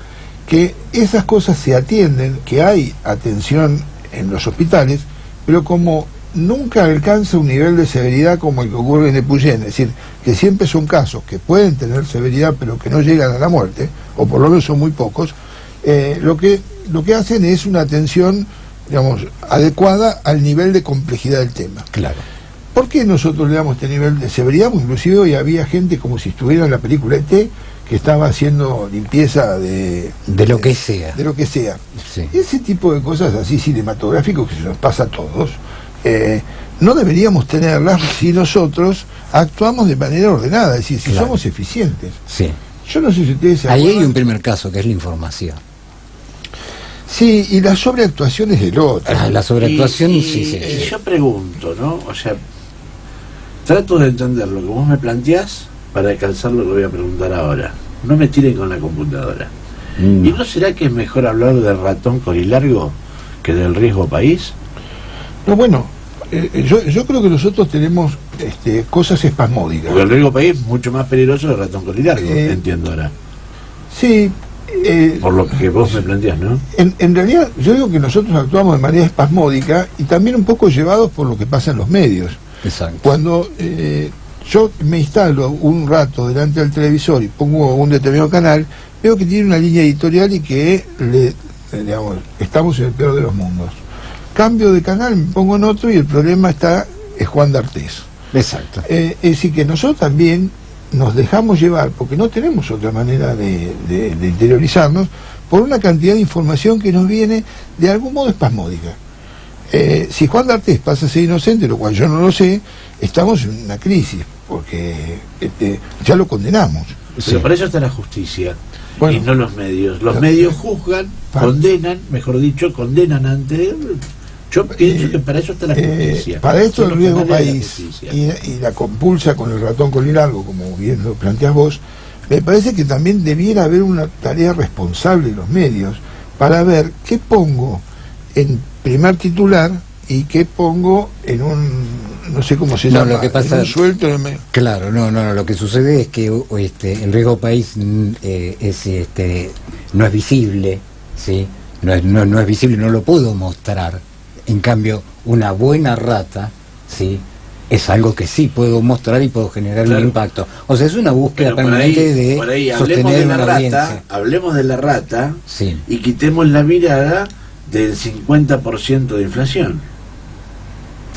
C: que esas cosas se atienden, que hay atención en los hospitales, pero como nunca alcanza un nivel de severidad como el que ocurre en Epuyén, es decir, que siempre son casos que pueden tener severidad pero que no llegan a la muerte, o por lo menos son muy pocos, lo que hacen es una atención, digamos, adecuada al nivel de complejidad del tema.
B: Claro.
C: ¿Por qué nosotros le damos este nivel de severidad? Inclusive hoy había gente como si estuviera en la película ET, que estaba haciendo limpieza de
B: lo que sea.
C: De lo que sea.
B: Sí.
C: Ese tipo de cosas así cinematográficos que se nos pasa a todos, no deberíamos tenerlas si nosotros actuamos de manera ordenada, es decir, si
B: Claro.
C: somos eficientes.
B: Sí.
C: Yo no sé si ustedes se
B: Ahí hay
C: acuerdan.
B: un primer caso, que es la información.
C: Sí, y la sobreactuación es del otro.
B: La sobreactuación,
A: Y
B: sí.
A: yo pregunto, ¿no? O sea, trato de entender lo que vos me planteás para alcanzar lo que voy a preguntar ahora. No me tiren con la computadora. ¿Y no será que es mejor hablar del ratón colilargo que del riesgo país?
C: No, bueno, yo creo que nosotros tenemos cosas espasmódicas.
A: Porque el riesgo país es mucho más peligroso que el ratón colilargo, entiendo ahora.
C: Sí.
A: Por lo que vos me planteás, ¿no?
C: En realidad, yo digo que nosotros actuamos de manera espasmódica y también un poco llevados por lo que pasa en los medios.
B: Exacto.
C: Cuando yo me instalo un rato delante del televisor y pongo un determinado canal, veo que tiene una línea editorial y que digamos, estamos en el peor de los mundos. Cambio de canal, me pongo en otro y el problema es Juan D'Artés.
B: Exacto.
C: Es decir, que nosotros también nos dejamos llevar, porque no tenemos otra manera de interiorizarnos, por una cantidad de información que nos viene de algún modo espasmódica. Si Juan D'Artés pasa a ser inocente, lo cual yo no lo sé, estamos en una crisis, porque ya lo condenamos.
A: Pero para eso está la justicia,
C: Bueno,
A: y no los medios. Los medios juzgan, condenan ante... Yo pienso que para eso está la justicia.
C: Para esto
A: Son
C: el
A: los
C: riesgo
A: canales de la
C: país
A: justicia.
C: y la compulsa con el ratón colilargo, como bien lo planteas vos, me parece que también debiera haber una tarea responsable de los medios para ver qué pongo en primer titular y qué pongo en un, no sé cómo se llama,
B: lo que pasa,
C: en un suelto en el medio.
B: Claro, no, lo que sucede es que el riesgo país no es visible, ¿sí? No es visible, no lo puedo mostrar. En cambio, una buena rata, ¿sí?, es algo que sí puedo mostrar y puedo generar un impacto. O sea, es una búsqueda permanente
A: por ahí,
B: de
A: hablemos
B: sostener
A: de la
B: una
A: rata,
B: audiencia.
A: hablemos de la rata,
B: Sí.
A: y quitemos la mirada del 50% de inflación.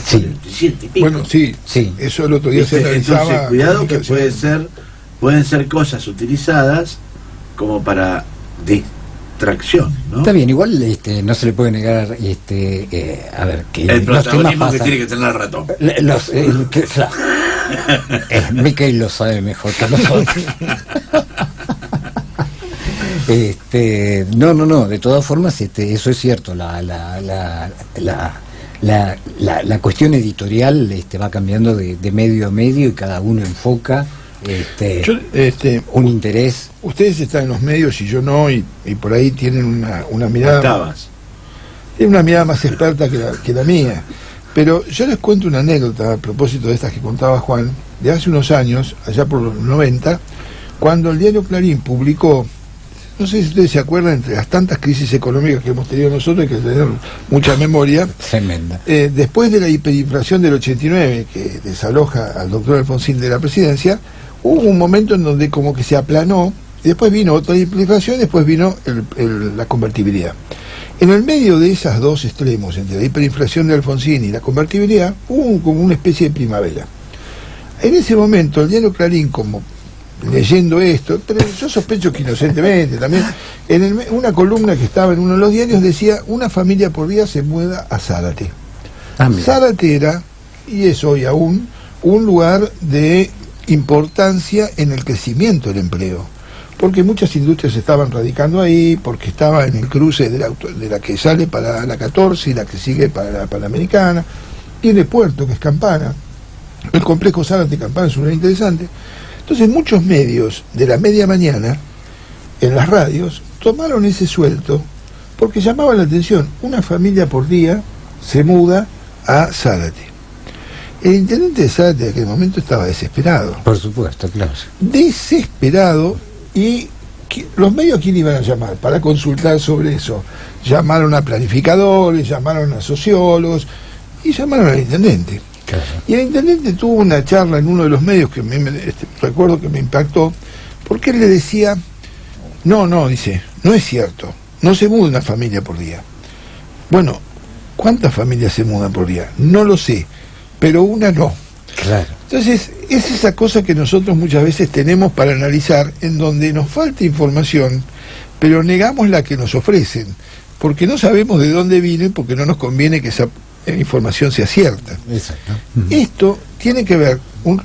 B: Sí.
A: 47 y pico.
C: Bueno, sí,
B: Sí.
C: eso el otro día se
A: Entonces,
C: analizaba.
A: cuidado que pueden ser cosas utilizadas como para distracción, ¿no?
B: Está bien, igual no se le puede negar, a ver, que
A: El
B: los temas
A: protagonismo que
B: pasan.
A: tiene que tener el ratón.
B: Claro. Michael lo sabe mejor que nosotros. No, de todas formas, eso es cierto, la cuestión editorial va cambiando de medio a medio y cada uno enfoca un interés.
C: Ustedes están en los medios y yo no, y por ahí tienen una mirada.
A: Estabas.
C: Tienen una mirada más experta que la mía. Pero yo les cuento una anécdota a propósito de estas que contaba Juan, de hace unos años, allá por los 90, cuando el diario Clarín publicó, no sé si ustedes se acuerdan, entre las tantas crisis económicas que hemos tenido nosotros, hay que tener mucha memoria,
B: Tremenda.
C: después de la hiperinflación del 89, que desaloja al doctor Alfonsín de la presidencia, hubo un momento en donde como que se aplanó, y después vino otra hiperinflación, y después vino la convertibilidad. En el medio de esas dos extremos, entre la hiperinflación de Alfonsín y la convertibilidad, hubo como una especie de primavera. En ese momento, el diario Clarín, como leyendo esto, pero yo sospecho que inocentemente también, una columna que estaba en uno de los diarios decía: una familia por día se muda a Zárate. Zárate era, y es hoy aún, un lugar de importancia en el crecimiento del empleo, porque muchas industrias estaban radicando ahí, porque estaba en el cruce de la que sale para la 14 y la que sigue para la Panamericana, tiene puerto, que es Campana, el complejo Zárate Campana es un lugar interesante. Entonces muchos medios de la media mañana en las radios tomaron ese suelto porque llamaba la atención. Una familia por día se muda a Zárate. El intendente de Zárate en aquel momento estaba desesperado.
B: Por supuesto, claro.
C: Desesperado, y los medios, ¿a quién iban a llamar para consultar sobre eso? Llamaron a planificadores, llamaron a sociólogos y llamaron al intendente.
B: Claro.
C: Y el intendente tuvo una charla en uno de los medios que recuerdo que me impactó, porque él le decía, dice, no es cierto, no se muda una familia por día. Bueno, ¿cuántas familias se mudan por día? No lo sé, pero una no.
B: Claro.
C: Entonces, es esa cosa que nosotros muchas veces tenemos para analizar, en donde nos falta información, pero negamos la que nos ofrecen, porque no sabemos de dónde viene, porque no nos conviene que esa información sea cierta.
B: Exacto.
C: Esto tiene que ver,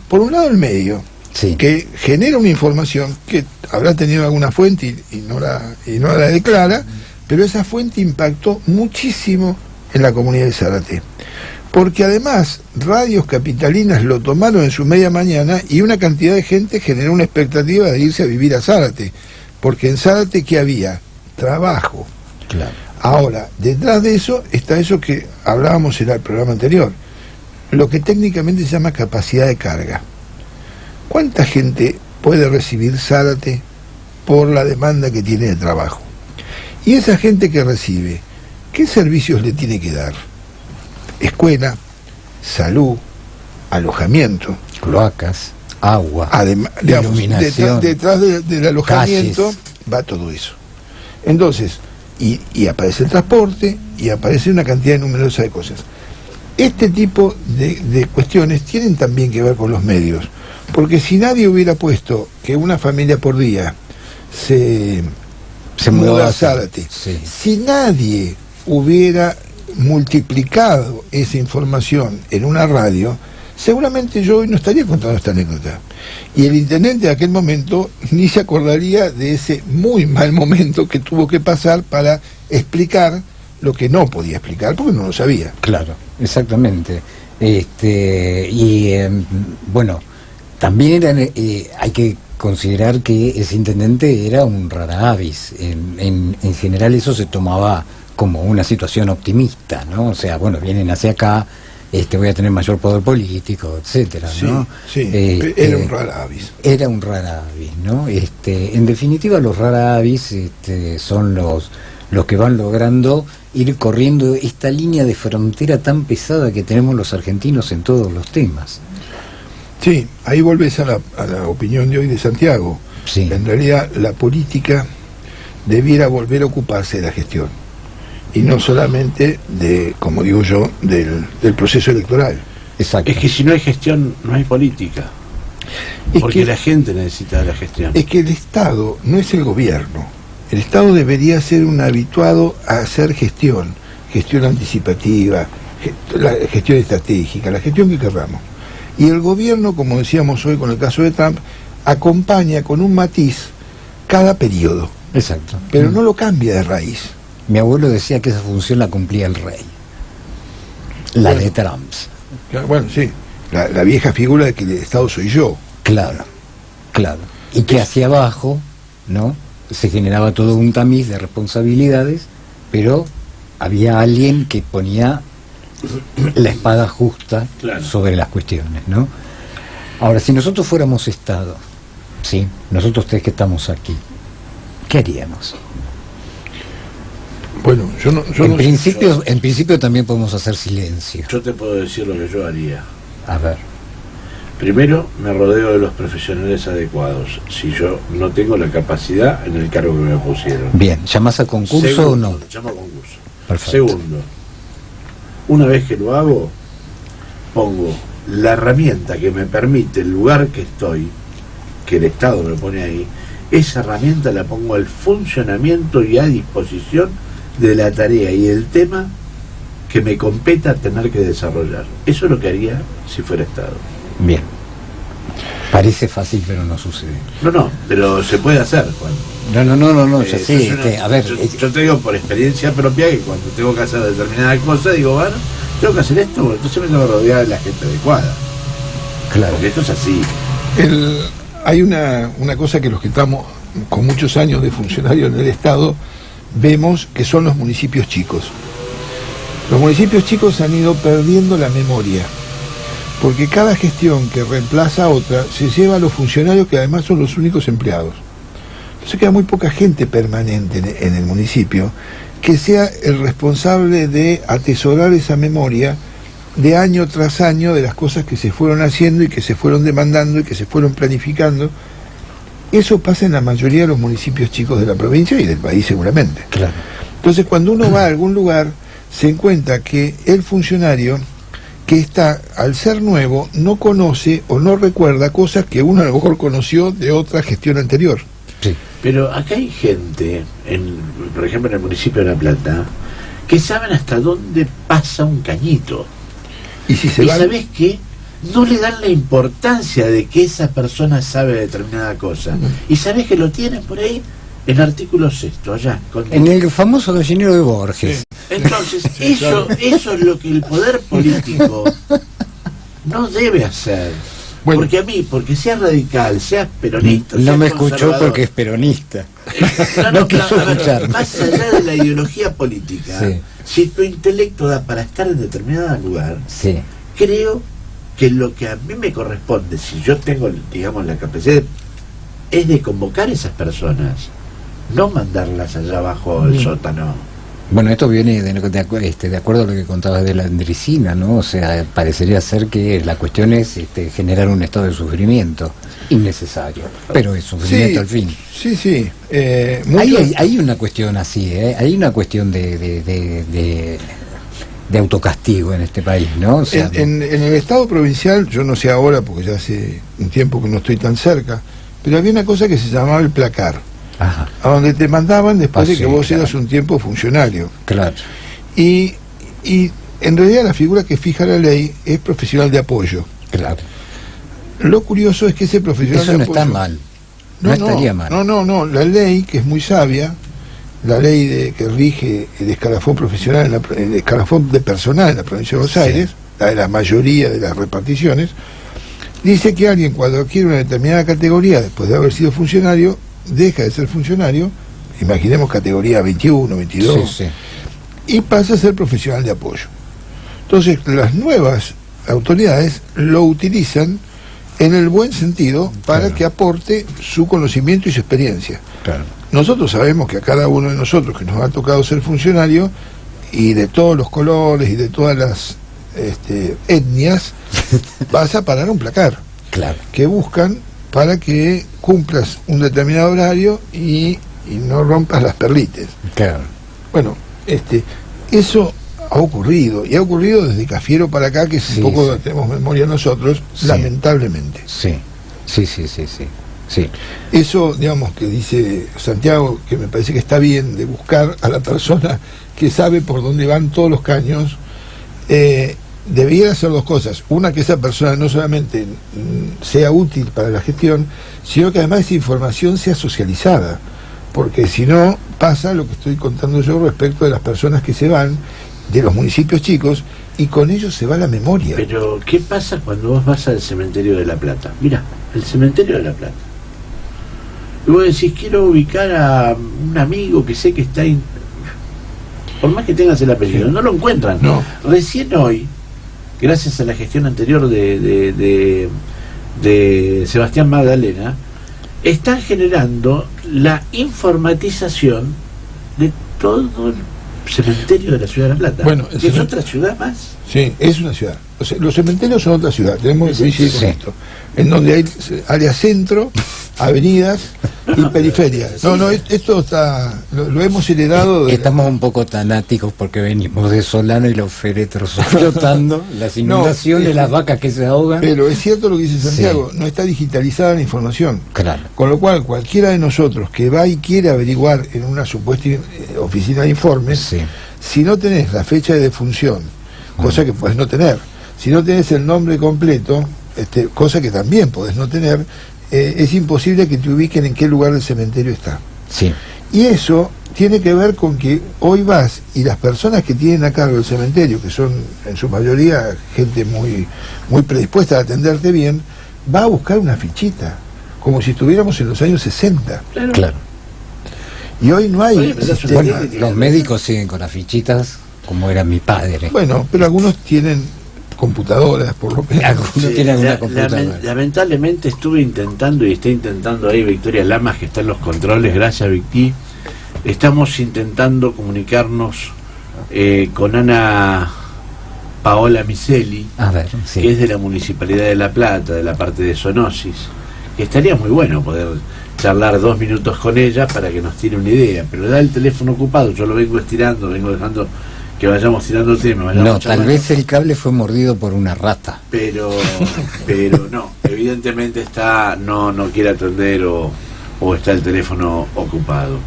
C: por un lado, el medio,
B: Sí.
C: que genera una información que habrá tenido alguna fuente y no la declara, pero esa fuente impactó muchísimo en la comunidad de Zárate. Porque además radios capitalinas lo tomaron en su media mañana y una cantidad de gente generó una expectativa de irse a vivir a Zárate. Porque en Zárate, ¿qué había? Trabajo.
B: Claro.
C: Ahora, detrás de eso está eso que hablábamos en el programa anterior, lo que técnicamente se llama capacidad de carga. ¿Cuánta gente puede recibir Zárate por la demanda que tiene de trabajo? Y esa gente que recibe, ¿qué servicios le tiene que dar? Escuela, salud, alojamiento,
B: Cloacas, agua,
C: además, digamos,
B: iluminación,
C: detrás del alojamiento
B: calles.
C: va todo eso. Entonces, y aparece el transporte y aparece una cantidad numerosa de cosas. Este tipo de cuestiones tienen también que ver con los medios, porque si nadie hubiera puesto que una familia por día se muda a Zárate,
B: sí.
C: si nadie hubiera multiplicado esa información en una radio, seguramente yo hoy no estaría contando esta anécdota. Y el intendente de aquel momento ni se acordaría de ese muy mal momento que tuvo que pasar para explicar lo que no podía explicar, porque no lo sabía.
B: Claro, exactamente. Bueno, también hay que considerar que ese intendente era un rara avis. En general eso se tomaba como una situación optimista, ¿no? O sea, bueno, vienen hacia acá, voy a tener mayor poder político, etcétera, ¿no?
C: Sí, era un rara avis.
B: Era un rara avis, ¿no? En definitiva, los rara avis son los que van logrando ir corriendo esta línea de frontera tan pesada que tenemos los argentinos en todos los temas.
C: Sí, ahí volvés a la opinión de hoy de Santiago.
B: Sí.
C: En realidad, la política debiera volver a ocuparse de la gestión. Y no solamente como digo yo, del proceso electoral.
B: Exacto.
A: Es que si no hay gestión, no hay política. Porque la gente necesita la gestión.
C: Es que el Estado no es el gobierno. El Estado debería ser un habituado a hacer gestión anticipativa, la gestión estratégica, la gestión que querramos. Y el gobierno, como decíamos hoy con el caso de Trump, acompaña con un matiz cada periodo.
B: Exacto.
C: Pero no lo cambia de raíz.
B: Mi abuelo decía que esa función la cumplía el rey. La de Trump.
C: Bueno, sí. La vieja figura de que el Estado soy yo.
B: Claro, claro. Y que hacia abajo, ¿no? Se generaba todo un tamiz de responsabilidades, pero había alguien que ponía la espada justa sobre las cuestiones, ¿no? Ahora, si nosotros fuéramos Estado, ¿sí? Nosotros tres que estamos aquí, ¿qué haríamos?
C: Bueno,
B: En principio también podemos hacer silencio.
A: Yo te puedo decir lo que yo haría.
B: A ver.
A: Primero, me rodeo de los profesionales adecuados. Si yo no tengo la capacidad en el cargo que me pusieron.
B: Bien, ¿llamás a concurso
A: Segundo,
B: o no?
A: llamo a concurso.
B: Perfecto.
A: Segundo, una vez que lo hago, pongo la herramienta que me permite el lugar que estoy, que el Estado me pone ahí, esa herramienta la pongo al funcionamiento y a disposición de la tarea y el tema que me competa tener que desarrollar. Eso es lo que haría si fuera Estado.
B: Bien. Parece fácil, pero no sucede.
A: No, pero se puede hacer, Juan.
B: No, ya sé. A ver,
A: yo te digo por experiencia propia que cuando tengo que hacer determinada cosa, digo, bueno, tengo que hacer esto, entonces me tengo que rodear de la gente adecuada.
B: Claro.
A: Porque esto es así.
C: Hay una cosa que los que estamos con muchos años de funcionario en el Estado vemos, que son los municipios chicos. Los municipios chicos han ido perdiendo la memoria, porque cada gestión que reemplaza a otra se lleva a los funcionarios, que además son los únicos empleados. Entonces queda muy poca gente permanente en el municipio que sea el responsable de atesorar esa memoria de año tras año de las cosas que se fueron haciendo y que se fueron demandando y que se fueron planificando. Eso pasa en la mayoría de los municipios chicos de la provincia y del país seguramente.
B: Claro.
C: Entonces, cuando uno va a algún lugar, se encuentra que el funcionario que está, al ser nuevo, no conoce o no recuerda cosas que uno a lo mejor conoció de otra gestión anterior.
B: Sí.
A: Pero acá hay gente, por ejemplo en el municipio de La Plata, que saben hasta dónde pasa un cañito.
C: Y si se
A: Y
C: van...
A: ¿sabés qué? No le dan la importancia de que esa persona sabe determinada cosa. Y sabés que lo tienen por ahí en artículo 6º, allá.
B: En el famoso gallinero de Borges.
A: Entonces, eso es lo que el poder político no debe hacer.
C: Bueno.
A: Porque seas radical, seas peronista,
B: No
A: seas
B: me escuchó
A: conservador,
B: porque es peronista.
A: no
B: quiso
A: a ver,
B: escuchar.
A: más allá de la ideología política,
B: Sí.
A: si tu intelecto da para estar en determinado lugar,
B: Sí.
A: creo que lo que a mí me corresponde, si yo tengo, digamos, la capacidad, es de convocar a esas personas, no mandarlas allá abajo al sótano.
B: Bueno, esto viene de acuerdo a lo que contabas de la andricina, ¿no? O sea, parecería ser que la cuestión es generar un estado de sufrimiento innecesario, pero es sufrimiento al fin.
C: Sí, sí.
B: Hay una cuestión así, hay una cuestión de autocastigo en este país, ¿no? O sea,
C: en el Estado provincial, yo no sé ahora, porque ya hace un tiempo que no estoy tan cerca, pero había una cosa que se llamaba el placar,
B: ajá,
C: a donde te mandaban después de que
B: sí,
C: vos
B: claro.
C: eras un tiempo funcionario.
B: claro.
C: Y en realidad la figura que fija la ley es profesional de apoyo.
B: Claro.
C: Lo curioso es que ese profesional
B: Eso
C: de
B: no
C: apoyo...
B: está mal. No estaría mal.
C: No, la ley, que es muy sabia, la ley que rige el escalafón profesional, el escalafón de personal en la provincia de Buenos
B: Sí.
C: Aires, la de la mayoría de las reparticiones, dice que alguien cuando adquiere una determinada categoría después de haber sido funcionario, deja de ser funcionario, imaginemos categoría 21, 22,
B: Sí, sí.
C: y pasa a ser profesional de apoyo. Entonces, las nuevas autoridades lo utilizan en el buen sentido para
B: Claro.
C: que aporte su conocimiento y su experiencia.
B: Claro.
C: Nosotros sabemos que a cada uno de nosotros que nos ha tocado ser funcionario, y de todos los colores y de todas las etnias, vas a parar un placar
B: Claro.
C: que buscan para que cumplas un determinado horario y no rompas las perlites.
B: Claro.
C: Bueno, eso ha ocurrido, y ha ocurrido desde Cafiero para acá, que es
B: Sí,
C: un poco
B: sí.
C: tenemos memoria nosotros,
B: Sí.
C: lamentablemente.
B: Sí. Sí.
C: Eso, digamos, que dice Santiago, que me parece que está bien, de buscar a la persona que sabe por dónde van todos los caños, debiera hacer dos cosas. Una, que esa persona no solamente sea útil para la gestión, sino que además esa información sea socializada, porque si no pasa lo que estoy contando yo respecto de las personas que se van de los municipios chicos, y con ellos se va la memoria.
A: Pero, ¿qué pasa cuando vos vas al cementerio de La Plata? Mira, el cementerio de La Plata. Y vos decís, quiero ubicar a un amigo que sé que está ahí. Por más que tengas el apellido, no lo encuentran.
C: No.
A: Recién hoy, gracias a la gestión anterior de Sebastián Magdalena, están generando la informatización de todo el cementerio de la ciudad de La Plata.
C: Bueno,
A: que es otra ciudad más.
C: Sí, es una ciudad. O sea, los cementerios son otra ciudad, tenemos que coincidir con
B: Sí.
C: esto. En donde hay área centro, avenidas y periferias. No, esto está, lo hemos heredado de...
B: Estamos un poco tanáticos porque venimos de Solano y los féretros flotando, las inundaciones, las vacas que se ahogan.
C: Pero es cierto lo que dice Santiago, no está digitalizada la información.
B: Claro.
C: Con lo cual, cualquiera de nosotros que va y quiere averiguar en una supuesta oficina de informes,
B: Sí.
C: si no tenés la fecha de defunción, cosa que podés no tener, si no tenés el nombre completo, cosa que también podés no tener, es imposible que te ubiquen en qué lugar del cementerio está.
B: Sí.
C: Y eso tiene que ver con que hoy vas y las personas que tienen a cargo el cementerio, que son en su mayoría gente muy, muy predispuesta a atenderte bien, va a buscar una fichita, como si estuviéramos en los años 60.
B: Claro.
C: Y hoy no hay...
A: Oye, pero eso
B: Bueno,
A: tiene-
B: los médicos siguen con las fichitas, como era mi padre.
C: Bueno, pero algunos tienen computadoras, por lo menos.
B: Algunos
A: Sí,
B: tienen una
A: la-
B: computadora.
A: lamentablemente estuve intentando y está intentando ahí Victoria Lamas, que está en los controles, gracias Victi. Estamos intentando comunicarnos con Ana Paola Miseli,
B: A ver,
A: que
B: sí.
A: es de la Municipalidad de La Plata, de la parte de zoonosis, que estaría muy bueno poder charlar 2 minutos con ella para que nos tire una idea, pero da el teléfono ocupado, yo lo vengo estirando, vengo dejando que vayamos tirando el tema, vayamos
B: No, tal
A: charlando.
B: vez el cable fue mordido por una rata.
A: pero no, evidentemente no quiere atender o está el teléfono ocupado.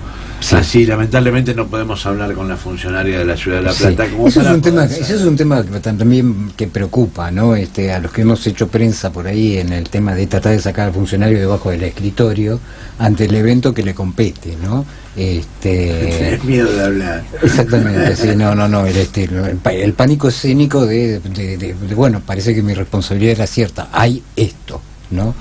B: Sí.
A: Así lamentablemente no podemos hablar con la funcionaria de la ciudad de La
B: Sí.
A: Plata como
B: Eso es
A: para
B: un tema,
A: poder
B: ese es un tema que también que preocupa, ¿no? A los que hemos hecho prensa por ahí en el tema de tratar de sacar al funcionario debajo del escritorio ante el evento que le compete, ¿no?
A: tener miedo de hablar.
B: Exactamente, sí, no, el pánico escénico de, bueno, parece que mi responsabilidad era cierta, hay esto, ¿no?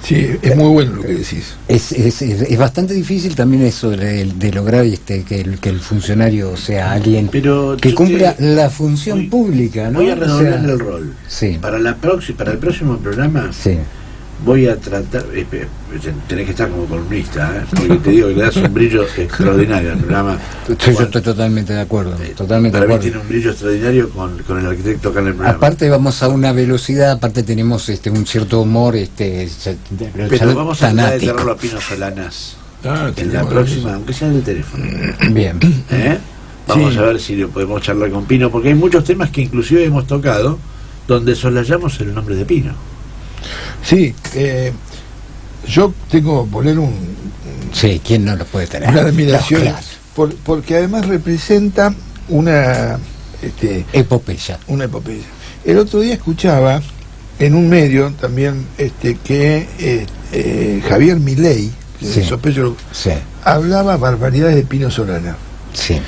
C: Sí, es muy bueno lo que decís.
B: Es bastante difícil también eso de lograr que el funcionario sea alguien
A: Pero
B: que
A: yo
B: cumpla
A: te-
B: la función
A: voy-
B: pública, ¿no?
A: Voy a
B: O
A: redoblar
B: sea,
A: el rol.
B: Sí,
A: Para el próximo programa
B: sí.
A: voy a tratar, tenés que estar como columnista, porque te digo que le das un brillo extraordinario al programa.
B: Yo estoy totalmente de acuerdo, totalmente de
A: Para mí
B: acuerdo.
A: tiene un brillo extraordinario con el arquitecto acá en el programa.
B: Aparte vamos a una velocidad, aparte tenemos un cierto humor,
A: Pero vamos a tratar de tenerlo a Pino Solanas en la próxima, aunque sea en el teléfono.
B: Bien.
A: Vamos
C: Sí.
A: a ver si le podemos charlar con Pino, porque hay muchos temas que inclusive hemos tocado donde soslayamos el nombre de Pino.
C: Sí, yo tengo que poner
B: Sí, ¿quién no lo puede tener?
C: una admiración,
B: No, claro.
C: porque además representa una
B: Epopeya.
C: una epopeya. El otro día escuchaba en un medio también que Javier Milei, que
B: Sí.
C: sospecho,
B: Sí,
C: hablaba barbaridades de Pino Solana.
B: sí.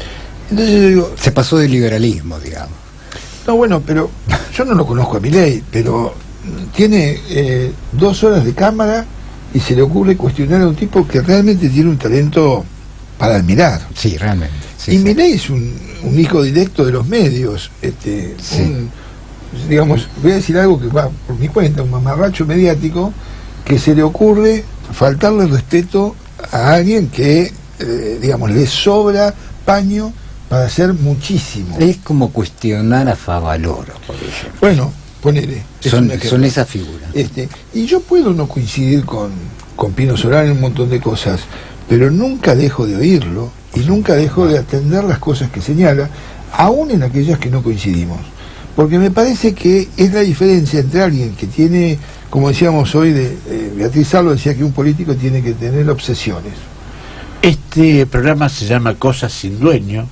C: Entonces yo digo,
B: Se pasó de liberalismo, digamos.
C: no, bueno, pero yo no lo conozco a Milei, pero tiene 2 horas de cámara y se le ocurre cuestionar a un tipo que realmente tiene un talento para admirar.
B: Sí, realmente. Sí,
C: Y
B: sí.
C: Milei es un hijo directo de los medios,
B: Sí.
C: digamos, voy a decir algo que va por mi cuenta, un mamarracho mediático, que se le ocurre faltarle respeto a alguien que, digamos, le sobra paño para hacer muchísimo.
B: Es como cuestionar a Favaloro, por ejemplo.
C: Bueno, ponele. es un ejemplo.
B: Son esas figuras.
C: Y yo puedo no coincidir con Pino Solana en un montón de cosas, pero nunca dejo de oírlo y nunca dejo de atender las cosas que señala, aún en aquellas que no coincidimos. Porque me parece que es la diferencia entre alguien que tiene, como decíamos hoy, Beatriz Salvo decía que un político tiene que tener obsesiones.
A: Este programa se llama Cosas sin Dueño